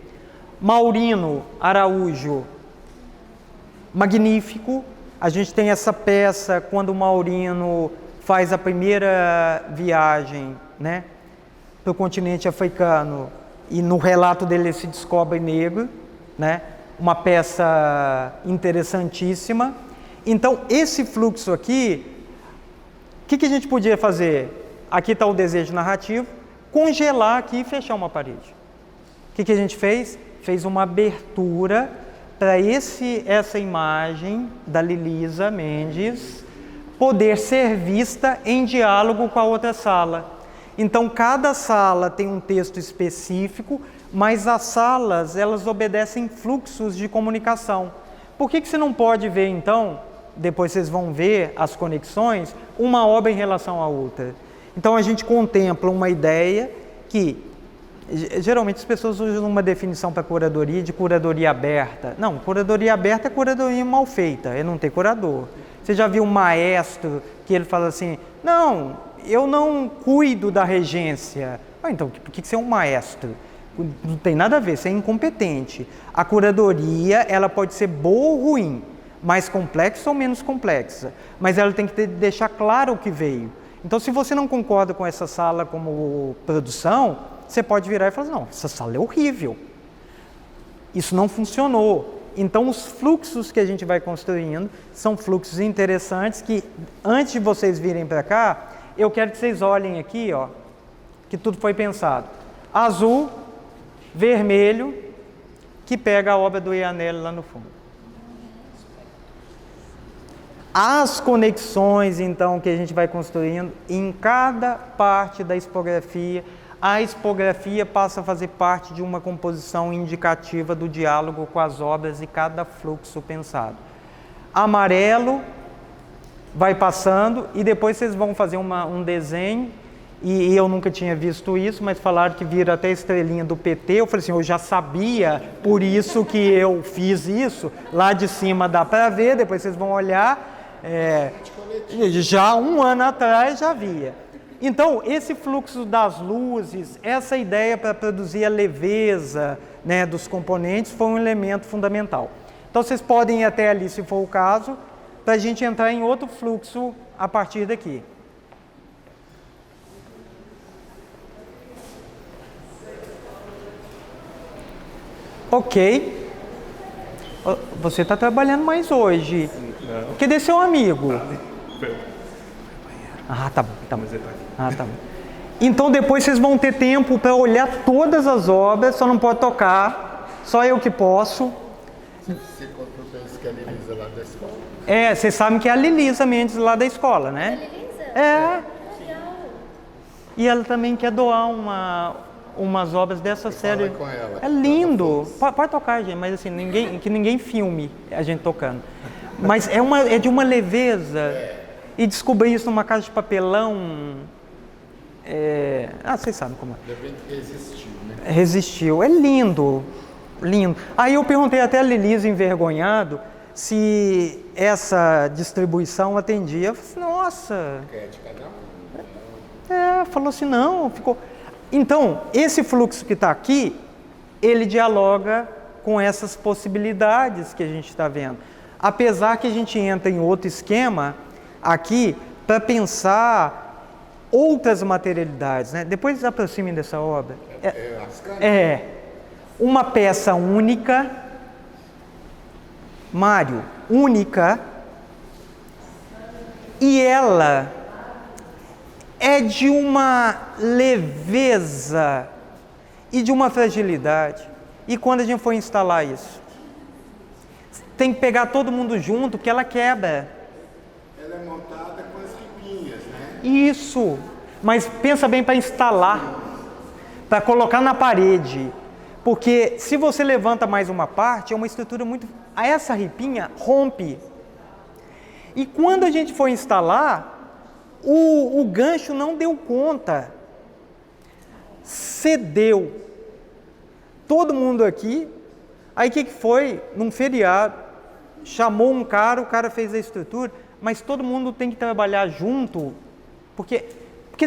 S2: Maurino Araújo, magnífico. A gente tem essa peça quando o Maurino faz a primeira viagem, né, para o continente africano, e no relato dele ele se descobre negro, né? Uma peça interessantíssima. Então, esse fluxo aqui, o que a gente podia fazer? Aqui está o desejo narrativo, congelar aqui e fechar uma parede. O que a gente fez? Fez uma abertura para essa imagem da Lilisa Mendes poder ser vista em diálogo com a outra sala. Então, cada sala tem um texto específico, mas as salas, elas obedecem fluxos de comunicação. Por que você não pode ver, então, depois vocês vão ver as conexões, uma obra em relação à outra. Então a gente contempla uma ideia que, geralmente as pessoas usam uma definição para curadoria de curadoria aberta. Não, curadoria aberta é curadoria mal feita, é não ter curador. Você já viu um maestro que ele fala assim, não, eu não cuido da regência. Ah, então, por que você é um maestro? Não tem nada a ver, você é incompetente. A curadoria, ela pode ser boa ou ruim, mais complexa ou menos complexa, mas ela tem que deixar claro o que veio. Então, se você não concorda com essa sala como produção, você pode virar e falar, não, essa sala é horrível, isso não funcionou. Então, os fluxos que a gente vai construindo são fluxos interessantes que, antes de vocês virem para cá, eu quero que vocês olhem aqui, ó, que tudo foi pensado. Azul, vermelho, que pega a obra do Ianelli lá no fundo. As conexões, então, que a gente vai construindo em cada parte da expografia, a expografia passa a fazer parte de uma composição indicativa do diálogo com as obras e cada fluxo pensado. Amarelo vai passando e depois vocês vão fazer um desenho, e eu nunca tinha visto isso, mas falaram que vira até a estrelinha do PT. Eu falei assim, eu já sabia, por isso que eu fiz isso. Lá de cima dá para ver, depois vocês vão olhar. Já um ano atrás já havia. Então, esse fluxo das luzes, essa ideia para produzir a leveza, né, dos componentes foi um elemento fundamental. Então, vocês podem ir até ali, se for o caso, para a gente entrar em outro fluxo a partir daqui. Ok. Você está trabalhando mais hoje. Não. Cadê seu amigo? Ah, tá bom, tá bom. Ah, tá bom. Então depois vocês vão ter tempo para olhar todas as obras, só não pode tocar, só eu que posso.
S5: Você conhece que é a Lilisa lá da escola?
S2: É, vocês sabem que é a Lilisa Mendes lá da escola, né?
S6: A Lilisa?
S2: É. E ela também quer doar umas obras dessa série.
S5: Com ela.
S2: É lindo. Pode tocar, gente, mas assim, que ninguém filme a gente tocando. Mas é de uma leveza. E descobrir isso numa caixa de papelão. Vocês sabem como é.
S5: Resistiu, né?
S2: Resistiu. É lindo. Lindo. Aí eu perguntei até a Lilisa, envergonhado, se essa distribuição atendia. Eu falei assim, nossa.
S5: É de cada um.
S2: Falou assim, não, ficou. Então, esse fluxo que está aqui, ele dialoga com essas possibilidades que a gente está vendo. Apesar que a gente entra em outro esquema aqui para pensar outras materialidades, né? Depois aproximem dessa obra. Uma peça única, Mário, única, e ela é de uma leveza e de uma fragilidade. E quando a gente for instalar isso? Tem que pegar todo mundo junto, porque ela quebra.
S5: Ela é montada com as ripinhas, né?
S2: Isso. Mas pensa bem para instalar, para colocar na parede. Porque se você levanta mais uma parte, é uma estrutura muito... Essa ripinha rompe. E quando a gente for instalar, o gancho não deu conta, cedeu. Todo mundo aqui, aí o que foi? Num feriado, chamou um cara, o cara fez a estrutura, mas todo mundo tem que trabalhar junto, porque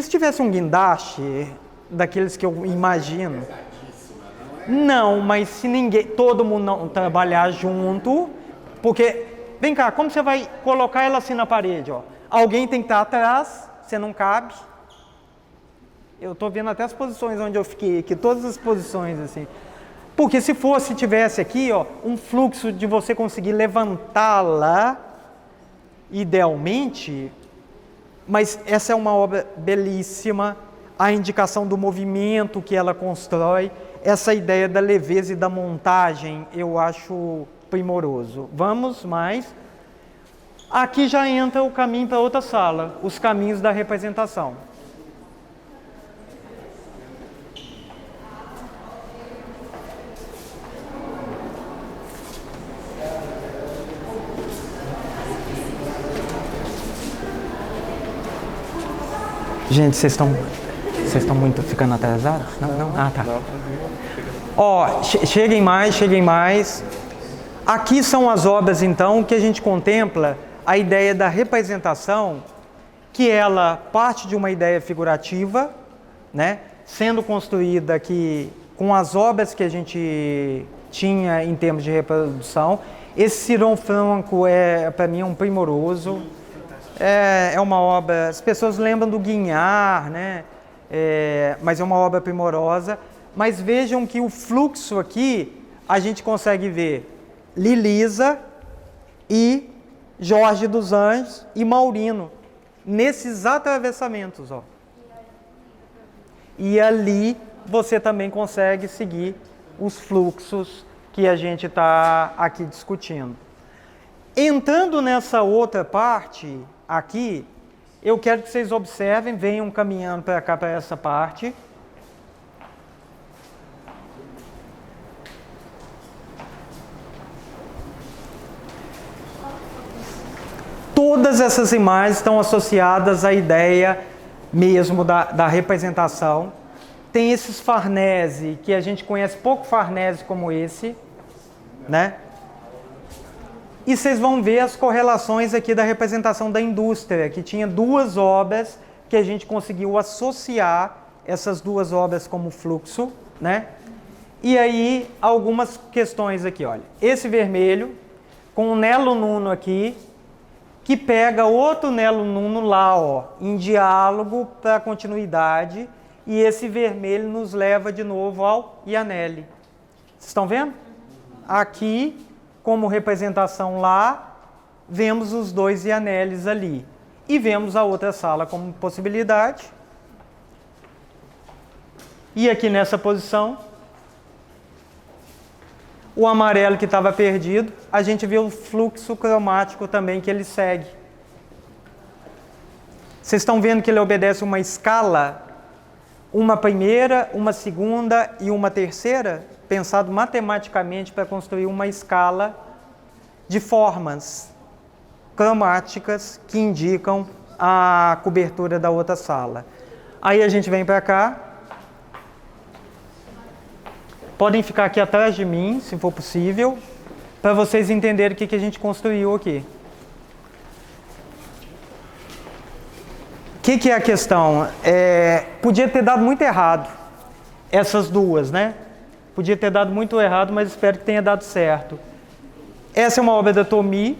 S2: se tivesse um guindaste, daqueles que eu imagino, não, mas se todo mundo não trabalhar junto, porque, vem cá, como você vai colocar ela assim na parede, ó? Alguém tem que estar atrás, você não cabe. Eu estou vendo até as posições onde eu fiquei aqui, todas as posições assim. Porque se tivesse aqui, ó, um fluxo de você conseguir levantá-la, idealmente, mas essa é uma obra belíssima, a indicação do movimento que ela constrói, essa ideia da leveza e da montagem, eu acho primoroso. Vamos mais. Aqui já entra o caminho para outra sala, os caminhos da representação. Gente, vocês estão muito ficando atrasados? Não? Ah, tá. Ó, cheguem mais. Aqui são as obras, então, que a gente contempla a ideia da representação, que ela parte de uma ideia figurativa, né, sendo construída aqui com as obras que a gente tinha em termos de reprodução. Esse Cirão Franco para mim, um primoroso. É uma obra, as pessoas lembram do Guignard, né? Mas é uma obra primorosa. Mas vejam que o fluxo aqui, a gente consegue ver Lilisa e Jorge dos Anjos e Maurino, nesses atravessamentos, ó. E ali você também consegue seguir os fluxos que a gente está aqui discutindo. Entrando nessa outra parte aqui, eu quero que vocês observem, venham caminhando para cá, para essa parte. Todas essas imagens estão associadas à ideia mesmo da representação. Tem esses Farnese, que a gente conhece pouco Farnese como esse, né? E vocês vão ver as correlações aqui da representação da indústria, que tinha duas obras que a gente conseguiu associar essas duas obras como fluxo, né? E aí, algumas questões aqui, olha. Esse vermelho, com o Nelo Nuno aqui, que pega outro Nelo Nuno lá, ó, em diálogo para a continuidade, e esse vermelho nos leva de novo ao Iannelli. Vocês estão vendo? Aqui, como representação lá, vemos os dois Iannellis ali. E vemos a outra sala como possibilidade. E aqui nessa posição, o amarelo que estava perdido, a gente vê o fluxo cromático também que ele segue. Vocês estão vendo que ele obedece uma escala, uma primeira, uma segunda e uma terceira, pensado matematicamente para construir uma escala de formas cromáticas que indicam a cobertura da outra sala. Aí a gente vem para cá. Podem ficar aqui atrás de mim, se for possível, para vocês entenderem o que a gente construiu aqui. O que é a questão? Podia ter dado muito errado, essas duas, né? Podia ter dado muito errado, mas espero que tenha dado certo. Essa é uma obra da Tomy,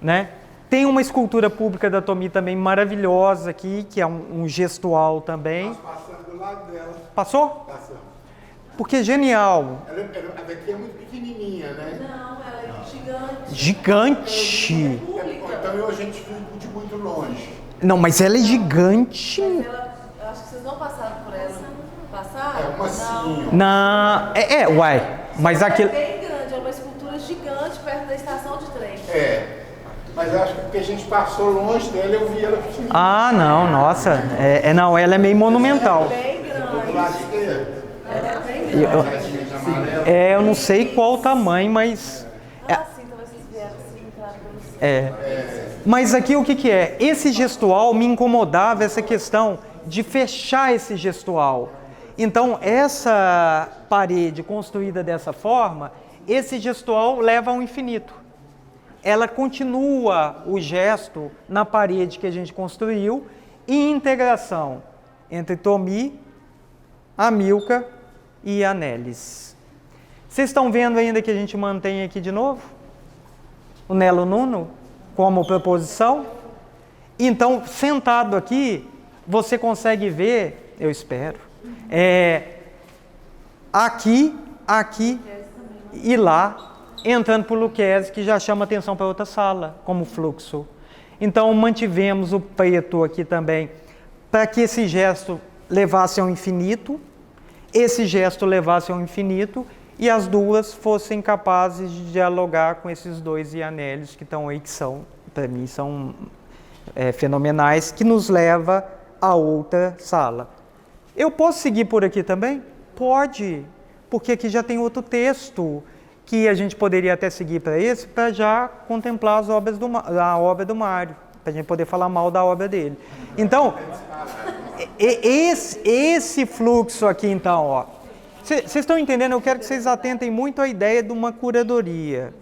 S2: né? Tem uma escultura pública da Tomy também maravilhosa aqui, que é um gestual também.
S5: Nós passamos do lado dela.
S2: Passou?
S5: Passamos.
S2: Porque é genial.
S5: Ela daqui é muito pequenininha, né?
S6: Não, ela é gigante.
S2: Gigante.
S5: Então a gente viu de muito longe.
S2: Não, mas ela é gigante.
S6: Mas ela, eu acho que vocês não passaram por ela. Passaram?
S5: É uma sim.
S2: Na... uai. Mas aquilo...
S6: É bem grande, é uma escultura gigante perto da estação de trem.
S5: Mas eu acho que porque a gente passou longe dela, eu vi ela pequenininha.
S2: Ah, não, nossa. Não, ela é meio monumental.
S6: Bem grande.
S5: Do lado esquerdo.
S6: É bem grande.
S2: Eu não sei qual o tamanho, mas...
S6: Sim, talvez vocês vieram assim, entraram pelo
S2: Mas aqui o que é? Esse gestual me incomodava, essa questão de fechar esse gestual. Então, essa parede construída dessa forma, esse gestual leva ao infinito. Ela continua o gesto na parede que a gente construiu, em integração entre Tomy, Amilcar e Iannellis. Vocês estão vendo ainda que a gente mantém aqui de novo o Nelo Nuno como proposição? Então, sentado aqui, você consegue ver, eu espero, aqui e lá, entrando para o Lucchese, que já chama atenção para outra sala, como fluxo. Então, mantivemos o preto aqui também, para que esse gesto levasse ao infinito, esse gesto levasse ao infinito, e as duas fossem capazes de dialogar com esses dois Iannellis que estão aí, que são, para mim, são fenomenais, que nos leva a outra sala. Eu posso seguir por aqui também? Pode, porque aqui já tem outro texto que a gente poderia até seguir para esse, para já contemplar a obra do Mário, para a gente poder falar mal da obra dele. Então, esse fluxo aqui, então, ó. Vocês estão entendendo? Eu quero que vocês atentem muito à ideia de uma curadoria.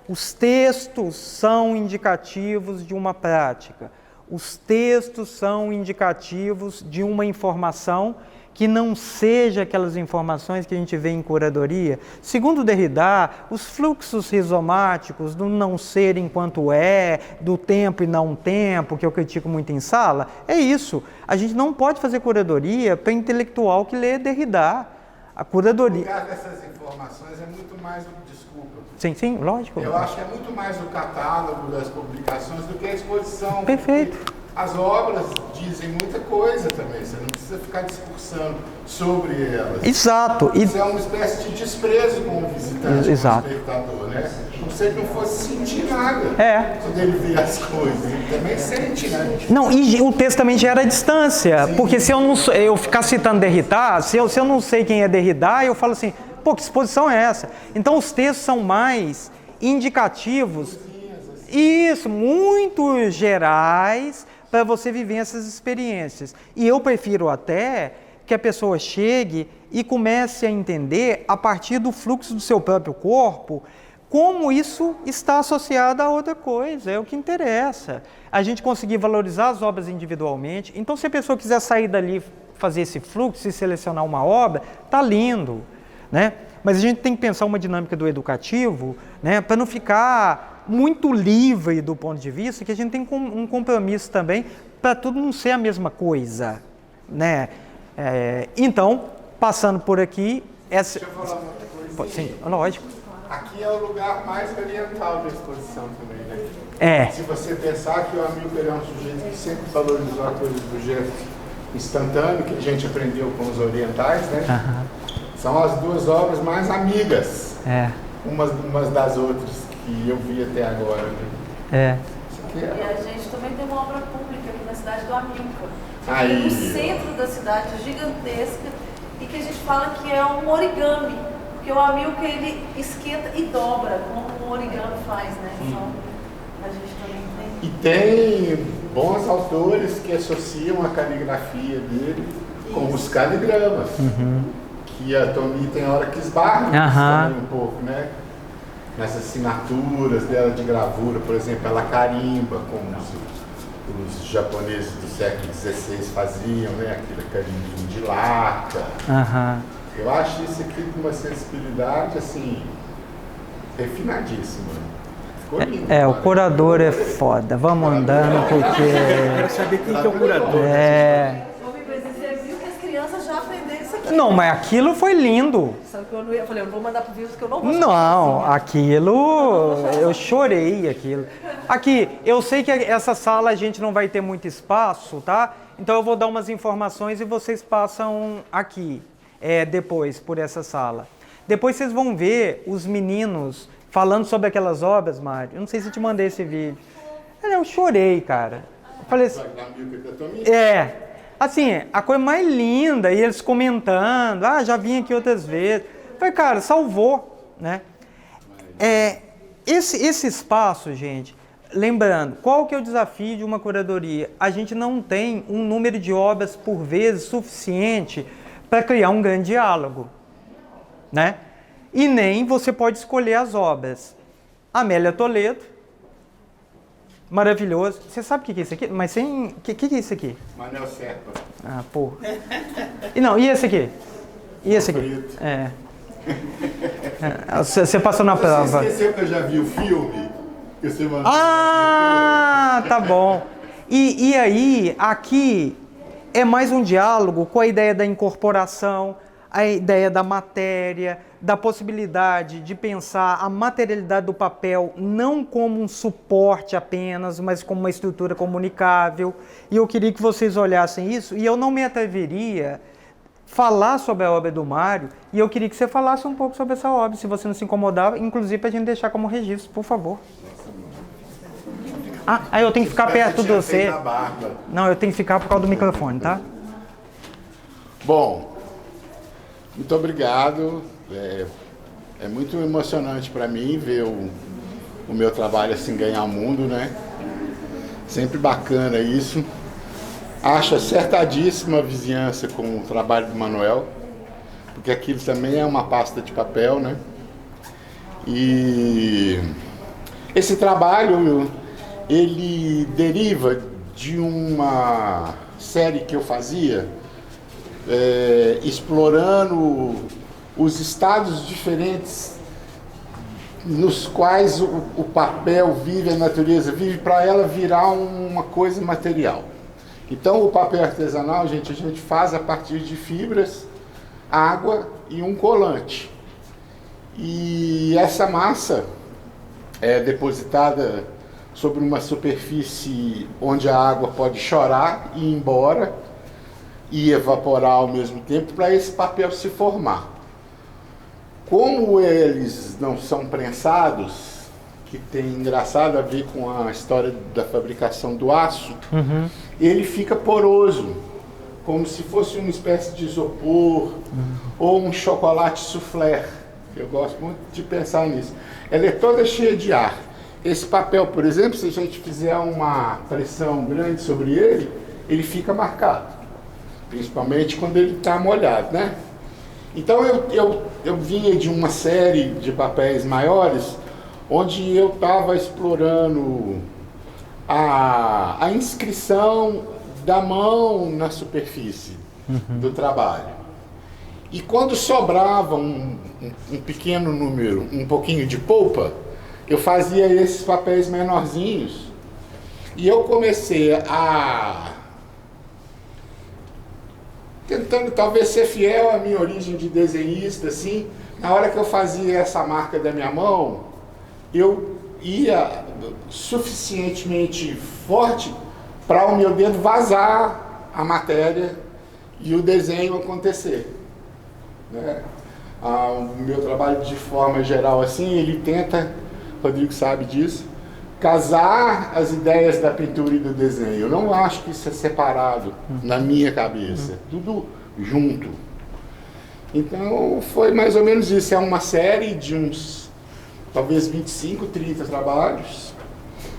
S2: Os textos são indicativos de uma prática. Os textos são indicativos de uma informação que não seja aquelas informações que a gente vê em curadoria. Segundo Derrida, os fluxos rizomáticos do não ser enquanto é, do tempo e não tempo, que eu critico muito em sala, é isso. A gente não pode fazer curadoria para intelectual que lê Derrida. A curadoria...
S5: O lugar dessas informações é muito mais do que desculpa.
S2: Sim, lógico.
S5: Eu acho que é muito mais o catálogo das publicações do que a exposição.
S2: Perfeito.
S5: As obras dizem muita coisa também, você não precisa ficar discursando sobre elas.
S2: Exato.
S5: Isso é uma espécie de desprezo com o visitante,
S2: exato,
S5: com o espectador, né? Como se ele não fosse sentir nada quando ele vê as coisas. Ele também sente, né?
S2: Não, e o texto também gera distância, porque se eu ficar citando Derrida, se eu não sei quem é Derrida, eu falo assim, pô, que exposição é essa? Então os textos são mais indicativos, isso, muito gerais, para você viver essas experiências. E eu prefiro até que a pessoa chegue e comece a entender, a partir do fluxo do seu próprio corpo, como isso está associado a outra coisa, é o que interessa. A gente conseguir valorizar as obras individualmente. Então, se a pessoa quiser sair dali, fazer esse fluxo e selecionar uma obra, tá lindo, né? Mas a gente tem que pensar uma dinâmica do educativo, né, para não ficar muito livre do ponto de vista, que a gente tem um compromisso também para tudo não ser a mesma coisa, né? Então, passando por aqui...
S5: Deixa eu falar uma outra coisa.
S2: Sim, lógico.
S5: Aqui é o lugar mais oriental da exposição também, né? Se você pensar que o Amilcar é um sujeito que sempre valorizou a coisa do gesto instantâneo, que a gente aprendeu com os orientais, né? São as duas obras mais amigas, umas das outras, que eu vi até agora. Né?
S6: E a gente também tem uma obra pública aqui na cidade do Amilcar.
S5: Aí.
S6: No centro da cidade, gigantesca, e que a gente fala que é um origami, porque o Amilcar ele esquenta e dobra, como um origami faz, né? Então, a gente também tem.
S5: E tem bons autores que associam a caligrafia dele com os caligramas. Que a Tomi tem hora que esbarra também um pouco, né? Nessas assinaturas dela de gravura, por exemplo, ela carimba, como os japoneses do século XVI faziam, né? Aquele carimbinho de laca. Eu acho isso aqui com uma sensibilidade, assim, refinadíssima. Ficou lindo.
S2: O curador é foda. Vamos andando, porque...
S4: Eu quero saber quem que é o curador.
S2: Não, mas aquilo foi lindo.
S6: Só que eu falei, eu não vou mandar pro vírus que eu não vou.
S2: Não, aquilo, eu chorei aquilo. Aqui, eu sei que essa sala a gente não vai ter muito espaço, tá? Então eu vou dar umas informações e vocês passam aqui, depois, por essa sala. Depois vocês vão ver os meninos falando sobre aquelas obras, Mário. Eu não sei se eu te mandei esse vídeo. Eu chorei, cara. Eu falei assim, assim, a coisa mais linda, e eles comentando, já vim aqui outras vezes. Falei, cara, salvou, né? Esse espaço, gente, lembrando, qual que é o desafio de uma curadoria? A gente não tem um número de obras por vez suficiente para criar um grande diálogo, né? E nem você pode escolher as obras. Amélia Toledo, maravilhoso. Você sabe o que é isso aqui? Mas sem... O que é isso aqui?
S5: Manel Serpa.
S2: Porra. E esse aqui? E esse aqui? Você passou na prova.
S5: Você esqueceu que eu já vi o filme? Que você mandou.
S2: Tá bom. E aí, aqui, é mais um diálogo com a ideia da incorporação, a ideia da matéria, da possibilidade de pensar a materialidade do papel não como um suporte apenas, mas como uma estrutura comunicável. E eu queria que vocês olhassem isso, e eu não me atreveria a falar sobre a obra do Mário, e eu queria que você falasse um pouco sobre essa obra, se você não se incomodava, inclusive para a gente deixar como registro, por favor. Aí eu tenho que ficar perto de você. Não, eu tenho que ficar por causa do microfone, tá?
S5: Bom, muito obrigado. É muito emocionante para mim ver o meu trabalho assim ganhar o mundo, né? Sempre bacana isso. acho acertadíssima a vizinhança com o trabalho do Manuel, porque aquilo também é uma pasta de papel, né? E esse trabalho, ele deriva de uma série que eu fazia, explorando os estados diferentes nos quais o papel vive, a natureza vive, para ela virar uma coisa material. Então, o papel artesanal, gente, a gente faz a partir de fibras, água e um colante. E essa massa é depositada sobre uma superfície onde a água pode chorar e ir embora e evaporar ao mesmo tempo para esse papel se formar. Como eles não são prensados, que tem engraçado a ver com a história da fabricação do aço, ele fica poroso, como se fosse uma espécie de isopor ou um chocolate soufflé. Eu gosto muito de pensar nisso. Ela é toda cheia de ar. Esse papel, por exemplo, se a gente fizer uma pressão grande sobre ele, ele fica marcado, principalmente quando ele está molhado, né? Então eu vinha de uma série de papéis maiores, onde eu estava explorando a inscrição da mão na superfície do trabalho. E quando sobrava um pequeno número, um pouquinho de polpa, eu fazia esses papéis menorzinhos. E eu comecei tentando talvez ser fiel à minha origem de desenhista, assim. Na hora que eu fazia essa marca da minha mão, eu ia suficientemente forte para o meu dedo vazar a matéria e o desenho acontecer, né? O meu trabalho, de forma geral, assim, ele tenta, Rodrigo sabe disso, casar as ideias da pintura e do desenho. Eu não acho que isso é separado na minha cabeça, tudo junto. Então foi mais ou menos isso. É uma série de uns talvez 25, 30 trabalhos,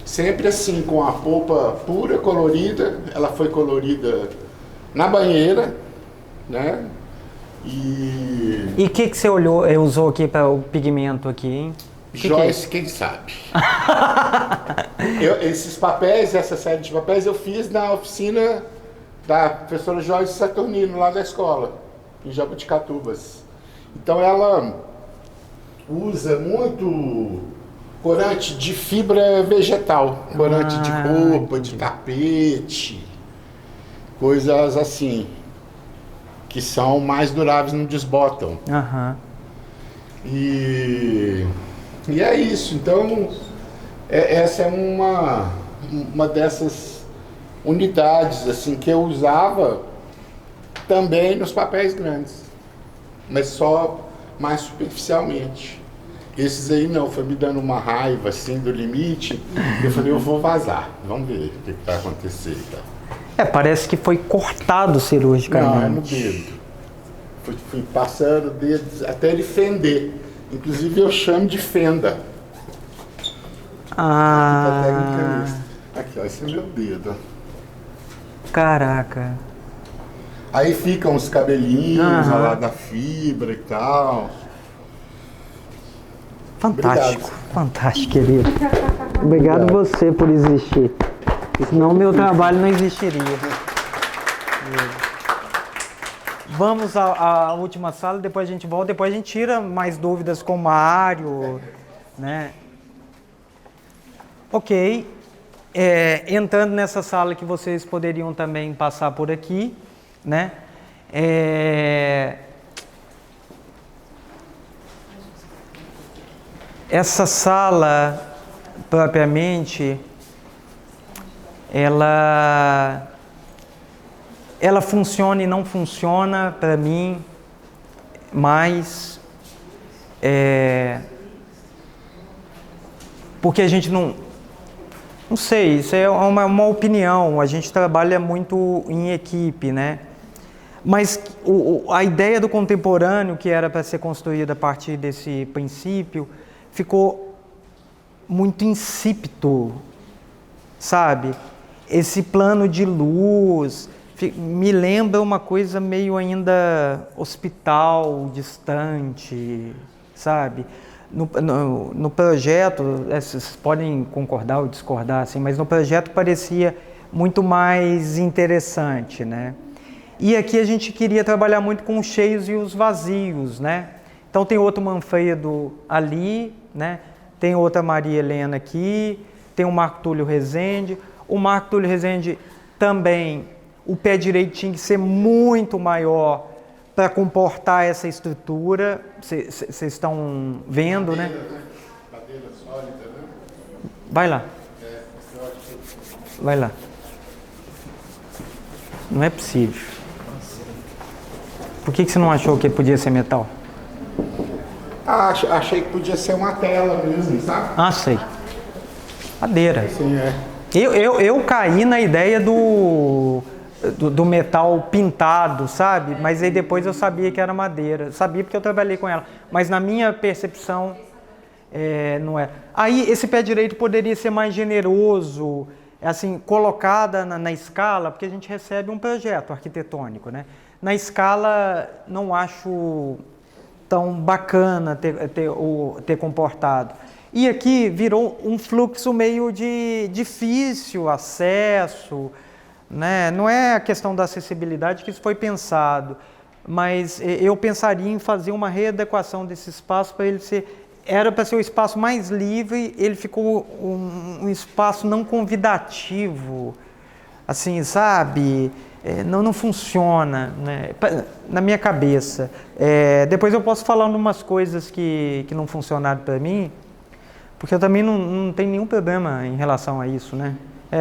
S5: sempre assim, com a polpa pura, colorida. Ela foi colorida na banheira, né? E
S2: o que você usou aqui para o pigmento aqui, hein?
S5: Joyce, quem sabe? Esses papéis, essa série de papéis, eu fiz na oficina da professora Joyce Saturnino, lá da escola, em Jabuticatubas. Então ela usa muito corante de fibra vegetal, corante de roupa, de tapete, coisas assim, que são mais duráveis, não desbotam. E é isso. Então, essa é uma dessas unidades assim que eu usava também nos papéis grandes, mas só mais superficialmente. Esses aí não, foi me dando uma raiva assim do limite. Eu falei, eu vou vazar, vamos ver o que vai acontecer. Tá?
S2: Parece que foi cortado cirurgicamente.
S5: Não, é no dedo. Fui passando o dedo até ele fender. Inclusive eu chamo de fenda. Aqui, ó, esse é meu dedo.
S2: Caraca.
S5: Aí ficam os cabelinhos lá da fibra e tal.
S2: Fantástico, fantástico, querido. Obrigado você por existir. Senão o meu trabalho não existiria. Vamos à última sala, depois a gente volta, depois a gente tira mais dúvidas com o Mário, né? Ok. Entrando nessa sala que vocês poderiam também passar por aqui, né? Essa sala, propriamente, ela funciona e não funciona para mim, mas porque a gente não sei, isso é uma opinião, a gente trabalha muito em equipe, né? Mas a ideia do contemporâneo, que era para ser construída a partir desse princípio, ficou muito insípido, sabe? esse plano de luz me lembra uma coisa meio ainda hospital, distante, sabe? No projeto, vocês podem concordar ou discordar, assim, mas no projeto parecia muito mais interessante, né? E aqui a gente queria trabalhar muito com os cheios e os vazios, né? Então tem outro Manfredo ali, né? Tem outra Maria Helena aqui, tem o Marco Túlio Rezende. O Marco Túlio Rezende também, o pé direito tinha que ser muito maior para comportar essa estrutura. Vocês estão vendo,
S5: Madeira,
S2: né?
S5: Madeira sólida, né?
S2: Vai lá. Vai lá. Não é possível. Por que você não achou que podia ser metal?
S5: Achei que podia ser uma tela mesmo, sabe?
S2: Ah, sei. Madeira.
S5: Sim, é.
S2: Eu caí na ideia do metal pintado, sabe? Mas aí depois eu sabia que era madeira. Sabia porque eu trabalhei com ela. Mas na minha percepção, não é. Aí esse pé direito poderia ser mais generoso, assim, colocada na escala, porque a gente recebe um projeto arquitetônico, né? Na escala, não acho tão bacana ter comportado. E aqui virou um fluxo meio de difícil acesso, né? Não é a questão da acessibilidade que isso foi pensado, mas eu pensaria em fazer uma readequação desse espaço para ele ser... Era para ser o espaço mais livre, ele ficou um espaço não convidativo, assim, sabe? Não funciona, né? Na minha cabeça. Depois eu posso falar umas coisas que não funcionaram para mim, porque eu também não tenho nenhum problema em relação a isso, né?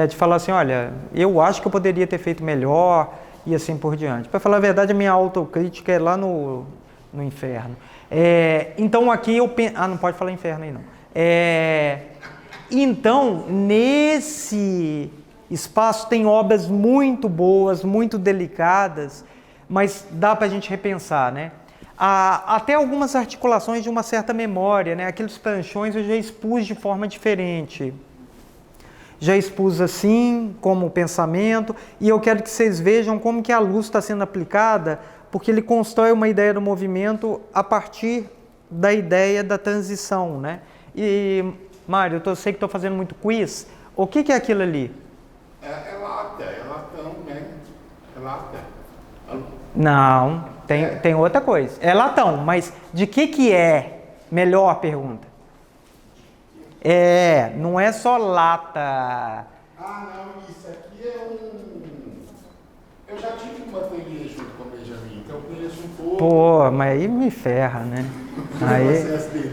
S2: De falar assim, olha, eu acho que eu poderia ter feito melhor e assim por diante. Para falar a verdade, a minha autocrítica é lá no inferno. Então aqui eu penso... não pode falar inferno aí não. Então, nesse espaço tem obras muito boas, muito delicadas, mas dá para a gente repensar, né? Até algumas articulações de uma certa memória, né? Aqueles pranchões eu já expus de forma diferente. Já expus assim, como pensamento, e eu quero que vocês vejam como que a luz está sendo aplicada, porque ele constrói uma ideia do movimento a partir da ideia da transição, né? E, Mário, eu sei que estou fazendo muito quiz. O que é aquilo ali?
S5: É lata, é latão, né? É lata.
S2: Não, tem outra coisa. É latão, mas de que é? Melhor pergunta. Não é só lata.
S5: Não, isso aqui é Eu já tive uma ateliê junto com o Benjamin, então eu conheço um pouco.
S2: Pô, mas aí me ferra, né?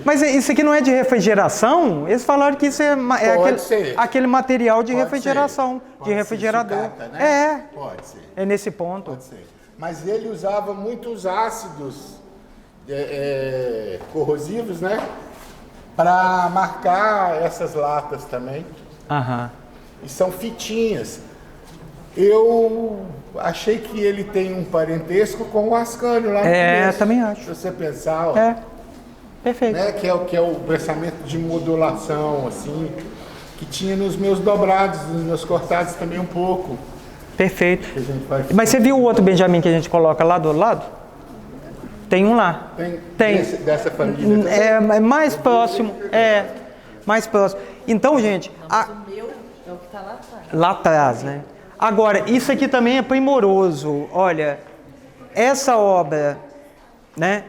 S2: Mas isso aqui não é de refrigeração? Eles falaram que isso é aquele material de refrigeração, de refrigerador.
S5: Sucata, né? Pode ser.
S2: É nesse ponto.
S5: Pode ser. Mas ele usava muitos ácidos corrosivos, né? Para marcar essas latas também.
S2: Aham.
S5: E são fitinhas. Eu achei que ele tem um parentesco com o Ascânio lá no começo.
S2: Também acho.
S5: Se você pensar, ó,
S2: perfeito.
S5: né, que é o pensamento de modulação, assim, que tinha nos meus dobrados, nos meus cortados também um pouco.
S2: Perfeito. Mas você viu o outro Benjamin que a gente coloca lá do outro lado? Tem um lá. Tem.
S5: Dessa família também?
S2: É mais próximo. Mais próximo. Então, gente...
S6: Mas o meu é o que está lá atrás.
S2: Lá atrás, né? Agora, isso aqui também é primoroso. Olha, essa obra, né,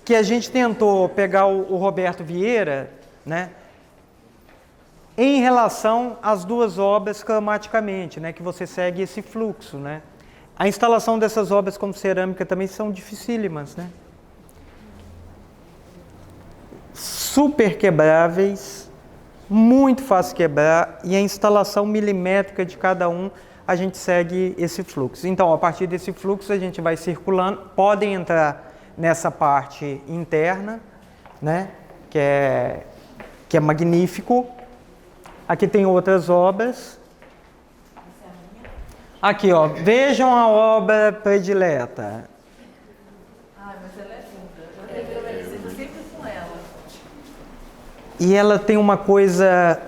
S2: que a gente tentou pegar o Roberto Vieira, né, em relação às duas obras cromaticamente, né, que você segue esse fluxo, né. A instalação dessas obras como cerâmica também são dificílimas, né. Super quebráveis, muito fácil quebrar, e a instalação milimétrica de cada um, a gente segue esse fluxo. Então, a partir desse fluxo, a gente vai circulando, podem entrar nessa parte interna, né, que é magnífico. Aqui tem outras obras. Aqui, ó, vejam a obra predileta.
S6: Mas ela é linda. Eu sempre com ela.
S2: E ela tem uma coisa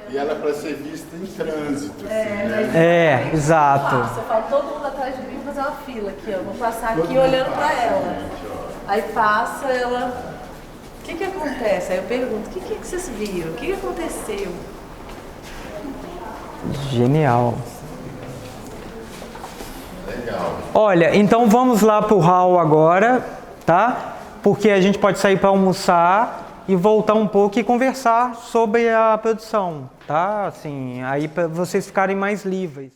S5: E ela é para ser vista em trânsito. Assim, né?
S2: Exato.
S6: Eu falo, todo mundo atrás de mim fazer uma fila aqui, ó. Vou passar aqui olhando para ela. Aí passa, ela... O que acontece? Aí eu pergunto, o que vocês viram? O que aconteceu?
S2: Genial.
S5: Legal.
S2: Olha, então vamos lá pro hall agora, tá? Porque a gente pode sair para almoçar e voltar um pouco e conversar sobre a produção, tá? Assim, aí para vocês ficarem mais livres.